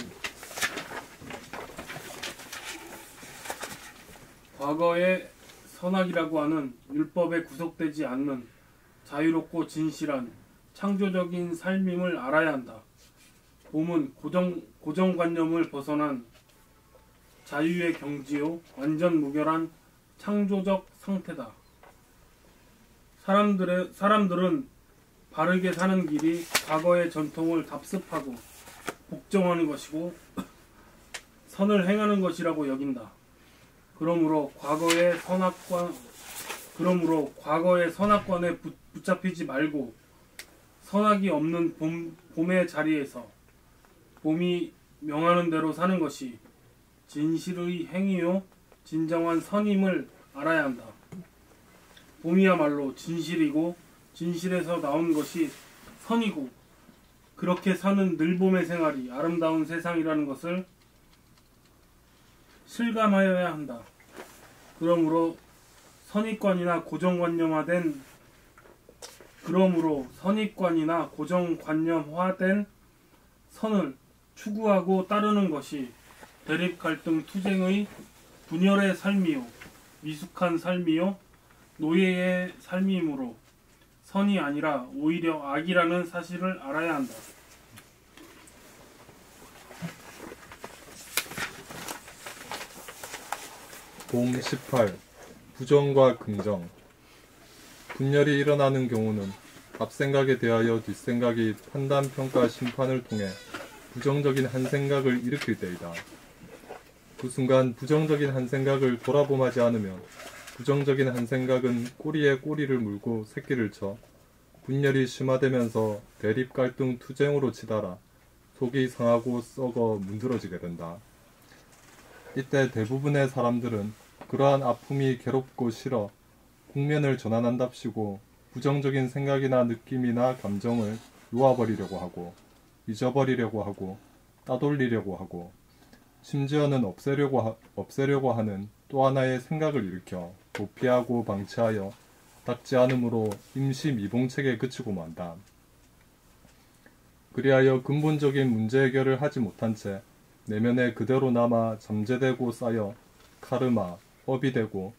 과거의 선악이라고 하는 율법에 구속되지 않는 자유롭고 진실한 창조적인 삶임을 알아야 한다. 봄은 고정관념을 벗어난 자유의 경지요, 완전 무결한 창조적 상태다. 사람들은 바르게 사는 길이 과거의 전통을 답습하고 복종하는 것이고 선을 행하는 것이라고 여긴다. 그러므로 과거의 선악관에 붙잡히지 말고 선악이 없는 봄의 자리에서 봄이 명하는 대로 사는 것이 진실의 행위요 진정한 선임을 알아야 한다. 봄이야말로 진실이고 진실에서 나온 것이 선이고 그렇게 사는 늘봄의 생활이 아름다운 세상이라는 것을 실감하여야 한다. 그러므로 선입관이나 고정관념화된 그러므로 선입관이나 고정관념화된 선을 추구하고 따르는 것이 대립 갈등 투쟁의 분열의 삶이요 미숙한 삶이요 노예의 삶이므로 선이 아니라 오히려 악이라는 사실을 알아야 한다.
봄 18. 부정과 긍정. 분열이 일어나는 경우는 앞생각에 대하여 뒷생각이 판단, 평가, 심판을 통해 부정적인 한 생각을 일으킬 때이다. 그 순간 부정적인 한 생각을 돌아봄하지 않으면 부정적인 한 생각은 꼬리에 꼬리를 물고 새끼를 쳐 분열이 심화되면서 대립 갈등 투쟁으로 치달아 속이 상하고 썩어 문드러지게 된다. 이때 대부분의 사람들은 그러한 아픔이 괴롭고 싫어 국면을 전환한답시고 부정적인 생각이나 느낌이나 감정을 놓아버리려고 하고 잊어버리려고 하고 따돌리려고 하고 심지어는 없애려고 하는 또 하나의 생각을 일으켜 도피하고 방치하여 닦지 않으므로 임시 미봉책에 그치고 만다. 그리하여 근본적인 문제 해결을 하지 못한 채 내면에 그대로 남아 잠재되고 쌓여 카르마, 업이 되고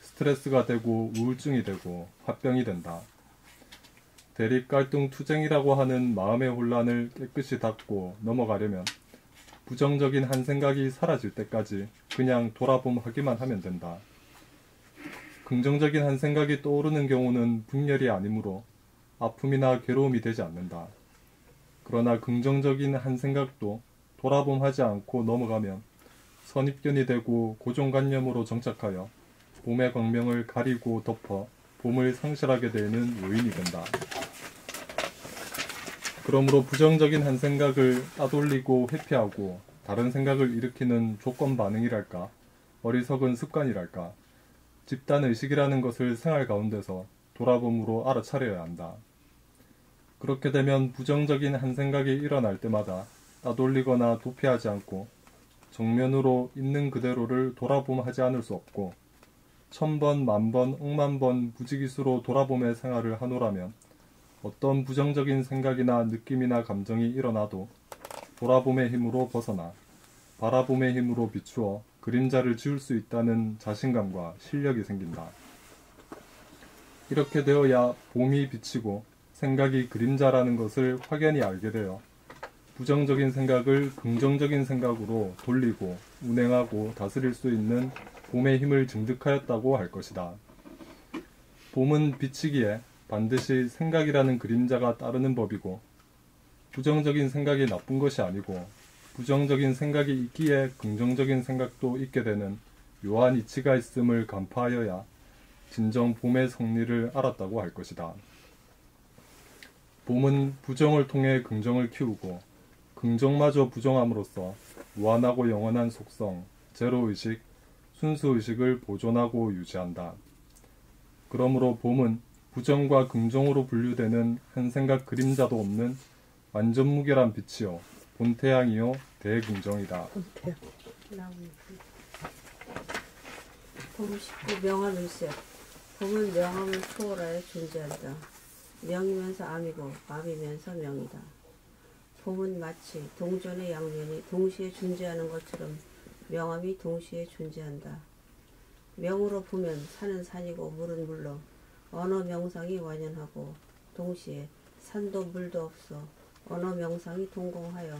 스트레스가 되고 우울증이 되고 화병이 된다. 대립 갈등 투쟁이라고 하는 마음의 혼란을 깨끗이 닦고 넘어가려면 부정적인 한 생각이 사라질 때까지 그냥 돌아봄하기만 하면 된다. 긍정적인 한 생각이 떠오르는 경우는 분열이 아니므로 아픔이나 괴로움이 되지 않는다. 그러나 긍정적인 한 생각도 돌아봄하지 않고 넘어가면 선입견이 되고 고정관념으로 정착하여 봄의 광명을 가리고 덮어 봄을 상실하게 되는 요인이 된다. 그러므로 부정적인 한 생각을 따돌리고 회피하고 다른 생각을 일으키는 조건 반응이랄까, 어리석은 습관이랄까, 집단의식이라는 것을 생활 가운데서 돌아봄으로 알아차려야 한다. 그렇게 되면 부정적인 한 생각이 일어날 때마다 따돌리거나 도피하지 않고 정면으로 있는 그대로를 돌아봄하지 않을 수 없고 1000번, 10,000번, 10,000번 부지기수로 돌아봄의 생활을 하노라면 어떤 부정적인 생각이나 느낌이나 감정이 일어나도 돌아봄의 힘으로 벗어나 바라봄의 힘으로 비추어 그림자를 지울 수 있다는 자신감과 실력이 생긴다. 이렇게 되어야 봄이 비치고 생각이 그림자라는 것을 확연히 알게 되어 부정적인 생각을 긍정적인 생각으로 돌리고 운행하고 다스릴 수 있는 봄의 힘을 증득하였다고 할 것이다. 봄은 비치기에 반드시 생각이라는 그림자가 따르는 법이고 부정적인 생각이 나쁜 것이 아니고 부정적인 생각이 있기에 긍정적인 생각도 있게 되는 묘한 이치가 있음을 간파하여야 진정 봄의 성리를 알았다고 할 것이다. 봄은 부정을 통해 긍정을 키우고 긍정마저 부정함으로써 무한하고 영원한 속성, 제로의식, 순수의식을 보존하고 유지한다. 그러므로 봄은 부정과 긍정으로 분류되는 한 생각 그림자도 없는 완전 무결한 빛이요 본태양이요 대긍정이다.
봄 19 명암일세. 봄은 명암을 초월하여 존재한다. 명이면서 암이고 암이면서 명이다. 봄은 마치 동전의 양면이 동시에 존재하는 것처럼 명암이 동시에 존재한다. 명으로 보면 산은 산이고 물은 물로 언어 명상이 완연하고 동시에 산도 물도 없어 언어 명상이 동공하여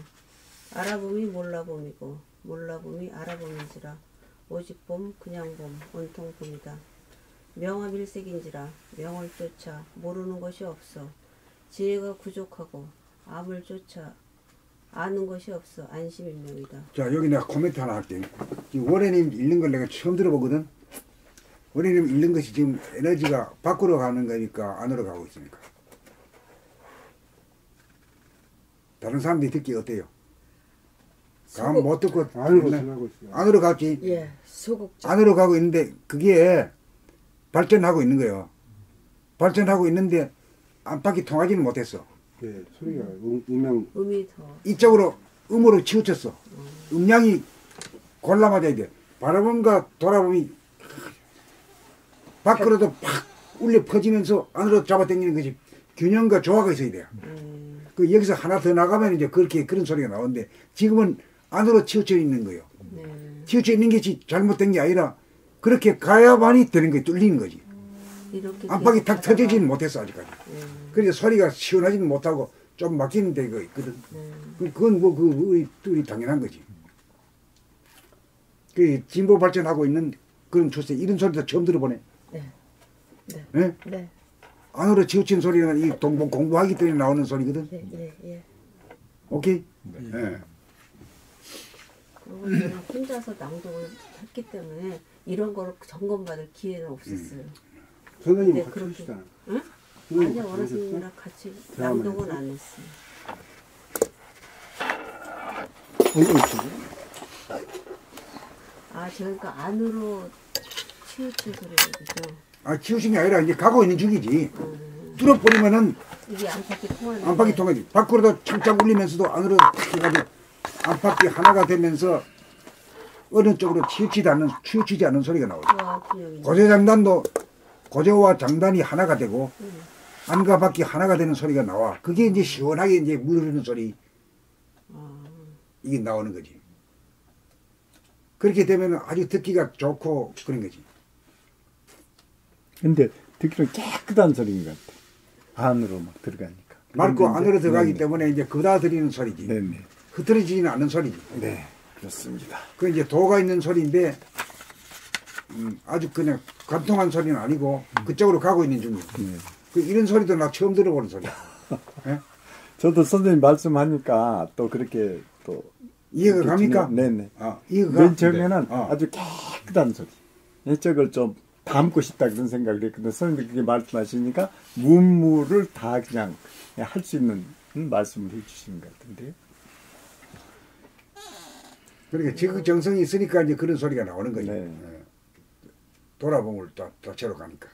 알아봄이 몰라봄이고 몰라봄이 알아봄인지라 오직 봄 그냥 봄 온통 봄이다. 명암일색인지라 명을 쫓아 모르는 것이 없어 지혜가 부족하고 암을 쫓아 아는 것이 없어 안심인명이다.
자, 여기 내가 코멘트 하나 할게. 지금 원래님 읽는 걸 내가 처음 들어보거든. 원래님 읽는 것이 지금 에너지가 밖으로 가는 거니까 안으로 가고 있으니까. 다른 사람들이 듣기 어때요? 가면 못 듣고
안으로 지나고 있어요.
안으로 갔지.
예, 소극적.
안으로 가고 있는데 그게 발전하고 있는 거예요. 발전하고 있는데 안팎이 통하지는 못했어.
예, 소리가 음양
음이 더
이쪽으로 음으로 치우쳤어. 음량이 골라 맞아야 돼. 바라봄과 돌아봄이 밖으로도 팍 울려 퍼지면서 안으로 잡아당기는 것이 균형과 조화가 있어야 돼요. 그 여기서 하나 더 나가면 이제 그렇게 그런 소리가 나오는데 지금은 안으로 치우쳐 있는 거예요. 치우쳐 있는 게 잘못된 게 아니라 그렇게 가야만이 되는 거예요. 뚫리는 거지. 안팎이 탁 터지지는 못했어 아직까지. 그래서 소리가 시원하지는 못하고 좀 막히는 데가 있거든. 그건 뭐 우리 당연한 거지. 그 진보 발전하고 있는 그런 추세 이런 소리도 처음 들어보네.
네. 네.
네?
네.
안으로 치우친 소리는 이 공부하기 때문에 나오는 소리거든.
예.
오케이?
네.
예.
그리고 저는 혼자서 낭독을 했기 때문에 이런 거를 점검받을 기회는 없었어요.
선생님
네,
같이
그렇게.
하시잖아요.
응?
선생님
아니
같이
어르신이랑 같이
드라마
낭독은
했어요?
안 했어요. 아, 제가 그러니까 안으로 치우친 소리를 그죠?
아 치우친 게 아니라 이제 가고 있는 중이지. 뚫어버리면은
이게 안팎이 통하는
안팎이 통하지. 밖으로도 창짝 울리면서도 안으로 탁 해가지고 안팎이 하나가 되면서 어느 쪽으로 치우치지 않는 소리가 나오죠. 고제장단도 고제와 장단이 하나가 되고 안과 밖이 하나가 되는 소리가 나와. 그게 이제 시원하게 이제 물 흐르는 소리 이게 나오는 거지. 그렇게 되면 아주 듣기가 좋고 그런 거지.
근데 듣기는 깨끗한 소리인 것 같아. 안으로 막 들어가니까.
맑고
그런데
안으로
이제-
들어가기
네네.
때문에 이제 그다 들리는 소리지.
네네.
흐트러지지는 않는 소리지.
네, 그렇습니다.
그 이제 도가 있는 소리인데 아주 그냥 관통한 소리는 아니고 그쪽으로 가고 있는 중이에요.
네.
그 이런 소리도 나 처음 들어보는 소리야. 예?
저도 선생님 말씀하니까 또 그렇게 또
이해가
이렇게
갑니까?
네네.
이해가 가?
맨 처음에는
네. 어.
아주 깨끗한 소리. 이쪽을 좀 담고 싶다 그런 생각을 했거든요. 선생님이 그렇게 말씀하시니까 문무를 다 그냥 할 수 있는 말씀을 해주시는 것 같은데요.
그러니까 지극정성이 있으니까 이제 그런 소리가 나오는 거죠.
네.
예. 돌아보물 도체로 가니까.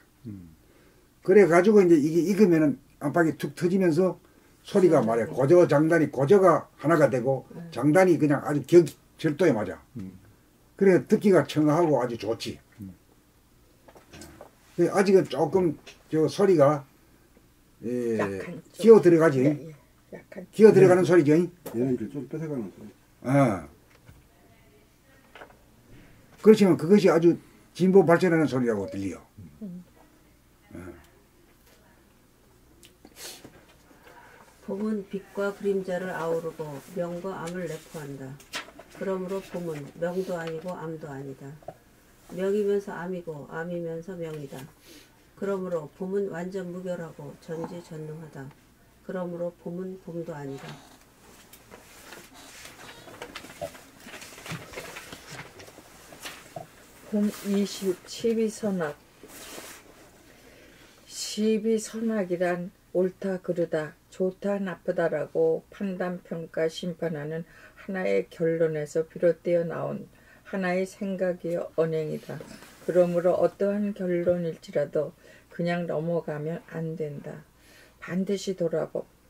그래 가지고 이제 이게 익으면은 안팎이 툭 터지면서 소리가 말이야. 고저 장단이 고저가 하나가 되고 장단이 그냥 아주 절도에 맞아. 그래 듣기가 청하고 아주 좋지. 아직은 조금 저 소리가
약한 쪽.
기어 들어가지.
예. 약한.
기어 들어가는 소리죠.
얘네들 좀 뺏어가는 소리.
그렇지만 그것이 아주 진보 발전하는 소리라고 들려.
봄은 빛과 그림자를 아우르고 명과 암을 내포한다. 그러므로 봄은 명도 아니고 암도 아니다. 명이면서 암이고 암이면서 명이다. 그러므로 봄은 완전 무결하고 전지전능하다. 그러므로 봄은 봄도 아니다.
봄 12선악. 12선악이란 옳다 그르다 좋다 나쁘다라고 판단 평가 심판하는 하나의 결론에서 비롯되어 나온 하나의 생각이요 언행이다. 그러므로 어떠한 결론일지라도 그냥 넘어가면 안 된다. 반드시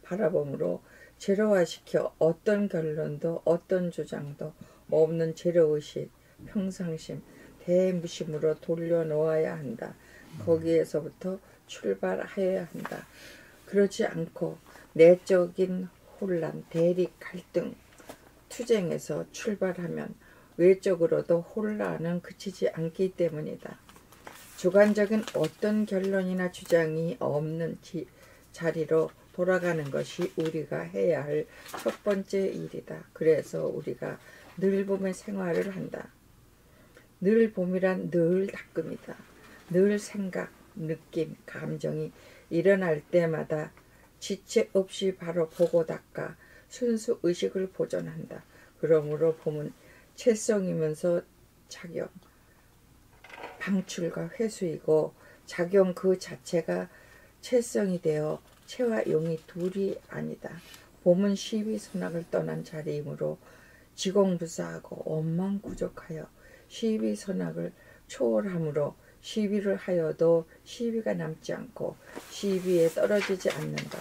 바라봄으로 제로화시켜 어떤 결론도 어떤 주장도 없는 제로의식, 평상심, 대무심으로 돌려놓아야 한다. 거기에서부터 출발하여야 한다. 그렇지 않고 내적인 혼란, 대립, 갈등, 투쟁에서 출발하면 외적으로도 혼란은 그치지 않기 때문이다. 주관적인 어떤 결론이나 주장이 없는 자리로 돌아가는 것이 우리가 해야 할 첫 번째 일이다. 그래서 우리가 늘 봄의 생활을 한다. 늘 봄이란 늘 닦음이다. 늘 생각, 느낌, 감정이 일어날 때마다 지체 없이 바로 보고 닦아 순수 의식을 보존한다. 그러므로 봄은 채성이면서 작용, 방출과 회수이고 작용 그 자체가 채성이 되어 채와 용이 둘이 아니다. 봄은 12선악을 떠난 자리이므로 지공부사하고 원망구족하여 12선악을 초월함으로 시비를 하여도 시비가 남지 않고 시비에 떨어지지 않는다.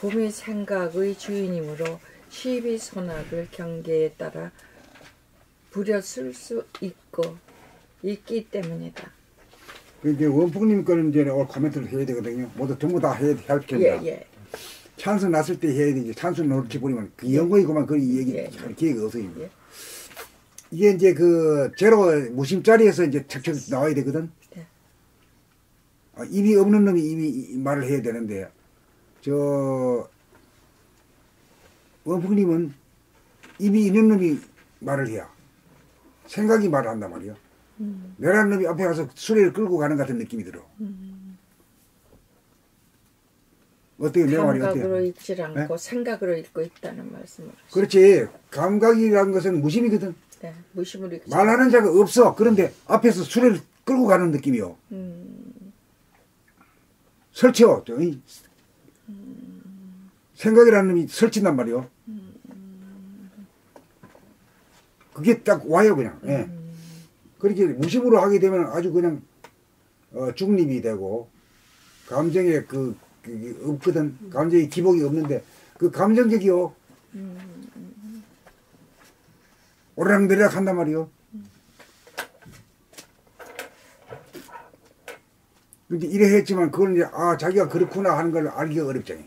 봄이 생각의 주인이므로 시비선악을 경계에 따라 부려 쓸 수 있기 때문이다.
이제 원풍님 거는 이제 오늘 코멘트를 해야 되거든요. 모두 전부 다 해야 할 텐데.
예, 예.
찬스 났을 때 해야 되지. 찬스 놓치 버리면 그 영어이고만 그 얘기
예.
할 기회가 없어요.
예.
이게 이제 그 제로 무심자리에서 이제 척척 나와야 되거든.
네.
입이 없는 놈이 입이 말을 해야 되는데 저 원풍님은 입이 있는 놈이 말을 해야 생각이 말을 한단 말이야. 내라는 놈이 앞에 가서 수레를 끌고 가는 같은 느낌이 들어. 어떻게 내 말이
감각으로
어때요?
읽질 않고 생각으로 읽고 있다는 말씀을.
그렇지. 감각이라는 것은 무심이거든.
네, 무심으로 읽지.
말하는 자가 없어. 그런데 앞에서 수레를 끌고 가는 느낌이요. 설쳐. 생각이라는 놈이 설친단 말이요. 그게 딱 와요 그냥. 예. 그렇게 무심으로 하게 되면 아주 그냥 중립이 되고 감정에 그게 없거든. 감정에 기복이 없는데 그 감정적이요. 오르락내리락 한단 말이요. 근데 이래 했지만 그걸 이제 자기가 그렇구나 하는 걸 알기가 어렵잖아요.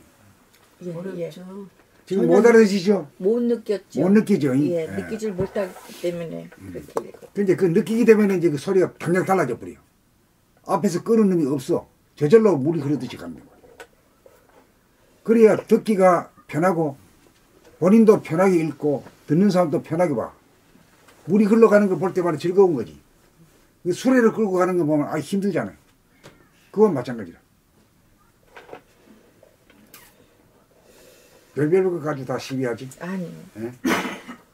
예, 예.
어렵죠.
지금 못 알아듣으시죠?
못 느꼈죠.
못 느끼죠.
예,
예.
느끼질 못하기 때문에 그렇게 읽고.
근데 그 느끼기 되면 이제 그 소리가 당장 달라져 버려. 앞에서 끄는 놈이 없어. 저절로 물이 흐르듯이 갑니다. 그래야 듣기가 편하고 본인도 편하게 읽고 듣는 사람도 편하게 봐. 물이 흘러가는 걸 볼 때마다 즐거운 거지. 그 수레를 끌고 가는 거 보면 힘들잖아요. 그건 마찬가지라. 별별 거 가지고 다 시비하지.
아니요.
예?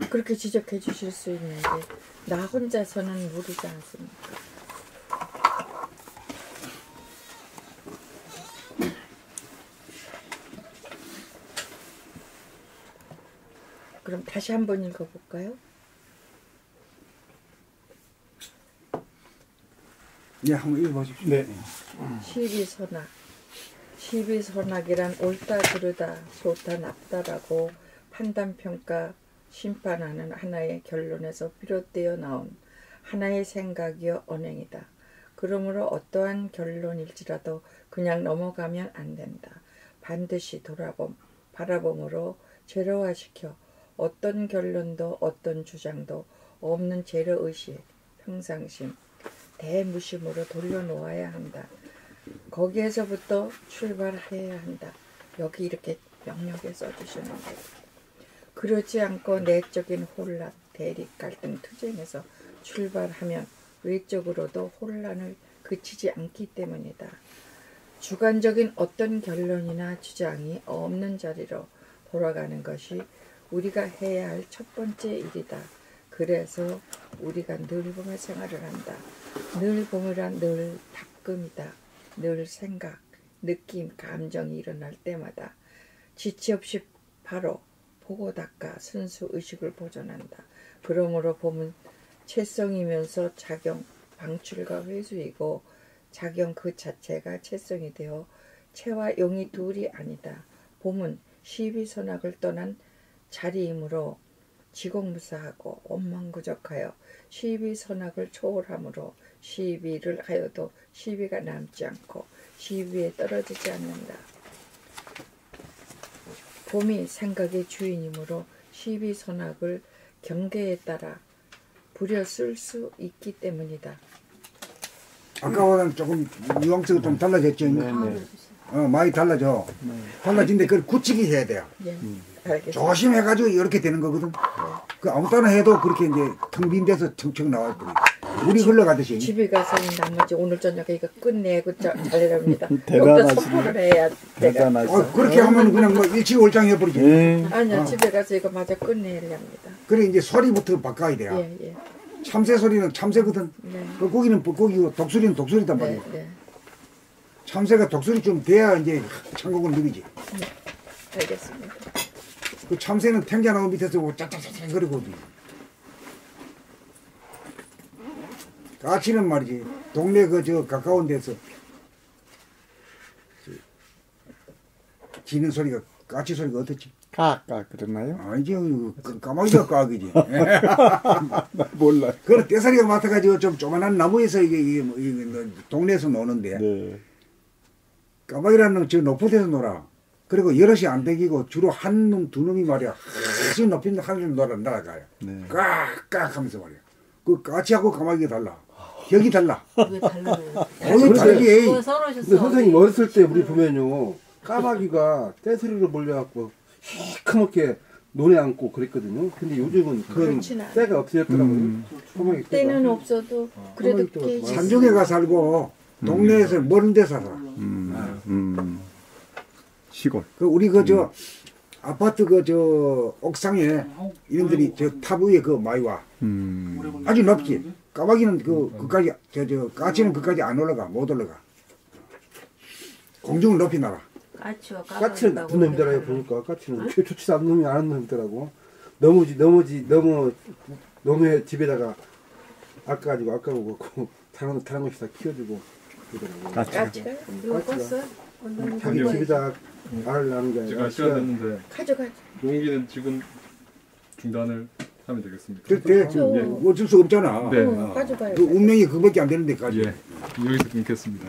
그렇게 지적해 주실 수 있는데 나 혼자서는 모르지 않습니까? 그럼 다시 한번 읽어볼까요?
예, 한번 읽어보십시오.
네.
시비선악. 시비선악이란 옳다 그르다 좋다 나쁘다라고 판단평가 심판하는 하나의 결론에서 비롯되어 나온 하나의 생각이여 언행이다. 그러므로 어떠한 결론일지라도 그냥 넘어가면 안 된다. 반드시 바라봄으로 제로화시켜 어떤 결론도 어떤 주장도 없는 제로의식, 평상심, 대무심으로 돌려놓아야 한다. 거기에서부터 출발해야 한다. 여기 이렇게 명료하게 써주시는데 그렇지 않고 내적인 혼란, 대립, 갈등, 투쟁에서 출발하면 외적으로도 혼란을 그치지 않기 때문이다. 주관적인 어떤 결론이나 주장이 없는 자리로 돌아가는 것이 우리가 해야 할 첫 번째 일이다. 그래서 우리가 늘봄의 생활을 한다. 늘봄이란 늘 닦음이다. 늘 생각, 느낌, 감정이 일어날 때마다 지체 없이 바로 보고 닦아 순수 의식을 보존한다. 그러므로 봄은 채성이면서 작용, 방출과 회수이고 작용 그 자체가 채성이 되어 채와 용이 둘이 아니다. 봄은 시비선악을 떠난 자리이므로 지공무사하고 원망부족하여 시비선악을 초월하므로 시비를 하여도 시비가 남지 않고 시비에 떨어지지 않는다. 봄이 생각의 주인이므로 시비선악을 경계에 따라 부려 쓸 수 있기 때문이다.
아까보다는 조금 뉘앙스가 좀 달라졌죠.
네네.
많이 달라져. 달라진데 그걸 굳히기 해야 돼요.
예, 알겠습니다.
조심해가지고 이렇게 되는 거거든. 그 아무 때나 해도 그렇게 이제 텅 빈 데서 청청 나와 버려. 물이 흘러가듯이.
집에 가서 나머지 오늘 저녁에 이거 끝내고 잘해랍니다.
대단하시네.
여기다 선포를 해야 내가.
대단하시네.
그렇게 하면 그냥 뭐 일치월장 해버리지.
예.
아니요, 집에 가서 이거 마저 끝내려합니다.
그래 이제 소리부터 바꿔야 돼요.
예, 예.
참새 소리는 참새거든.
네.
그 고기는 고기고 독수리는 독수리단
네,
말이야.
네.
참새가 독수리 좀 돼야 이제 천국을 누리지.
알겠습니다.
그 참새는 탱자나무 밑에서 짝짝짝짝 거리고. 까치는 말이지. 동네 저 가까운 데서 지는 소리가 까치 소리가 어떻지?
까까 그러나요?
아니지, 까마귀가 까기지.
몰라.
그래, 떼사리가 맡아가지고 좀 조만한 나무에서 이게 동네에서 노는데,
네.
까마귀라는 저 높은 데서 놀아. 그리고 여럿이 안 되기고 주로 한 놈, 두 놈이 말이야. 아주 높은 하늘을 날아가요.
네.
깍깍 하면서 말이야. 그 까치하고 까마귀가 달라. 격이 달라.
왜 달라요?
어이, 다르지.
그거
근데
서러우셨어.
선생님 어렸을 때 우리 보면요 까마귀가 떼소리로 몰려갖고 시커멓게 논에 앉고 그랬거든요. 근데 요즘은 그런
그렇진 않아요.
때가 없어졌더라고요. 까마귀 떼가.
때는 없어도 그래도
까마귀
꽤
떼가
있어요.
산중에 가 살고, 동네에서 먼 데 살아.
시골.
그 우리 아파트 옥상에 이놈들이 저 탑 위에 많이 와. 아주 높지. 까마귀는 그까지 까치는 그까지 안 올라가. 못 올라가. 공중을 높이 날아.
까치와
까치는 나쁜
까마귀하고
놈이더라고요.
달라요.
보니까 까치는 좋지도 않은 놈이 아는 놈이더라고. 너무 놈의 집에다가 아까가지고 아까고 다른 것이 다 키워주고 그러더라고요.
까치가 이거 껐어?
자기
아니요.
집에다 알을 낳는 게
제가
아니라
시간 됐는데
가져가.
농기는 지금 중단을 하면 되겠습니다.
어쩔 수 없잖아.
네.
어.
가져가요.
그 운명이 그거밖에 안 되는데까지.
예, 여기서 끊겠습니다.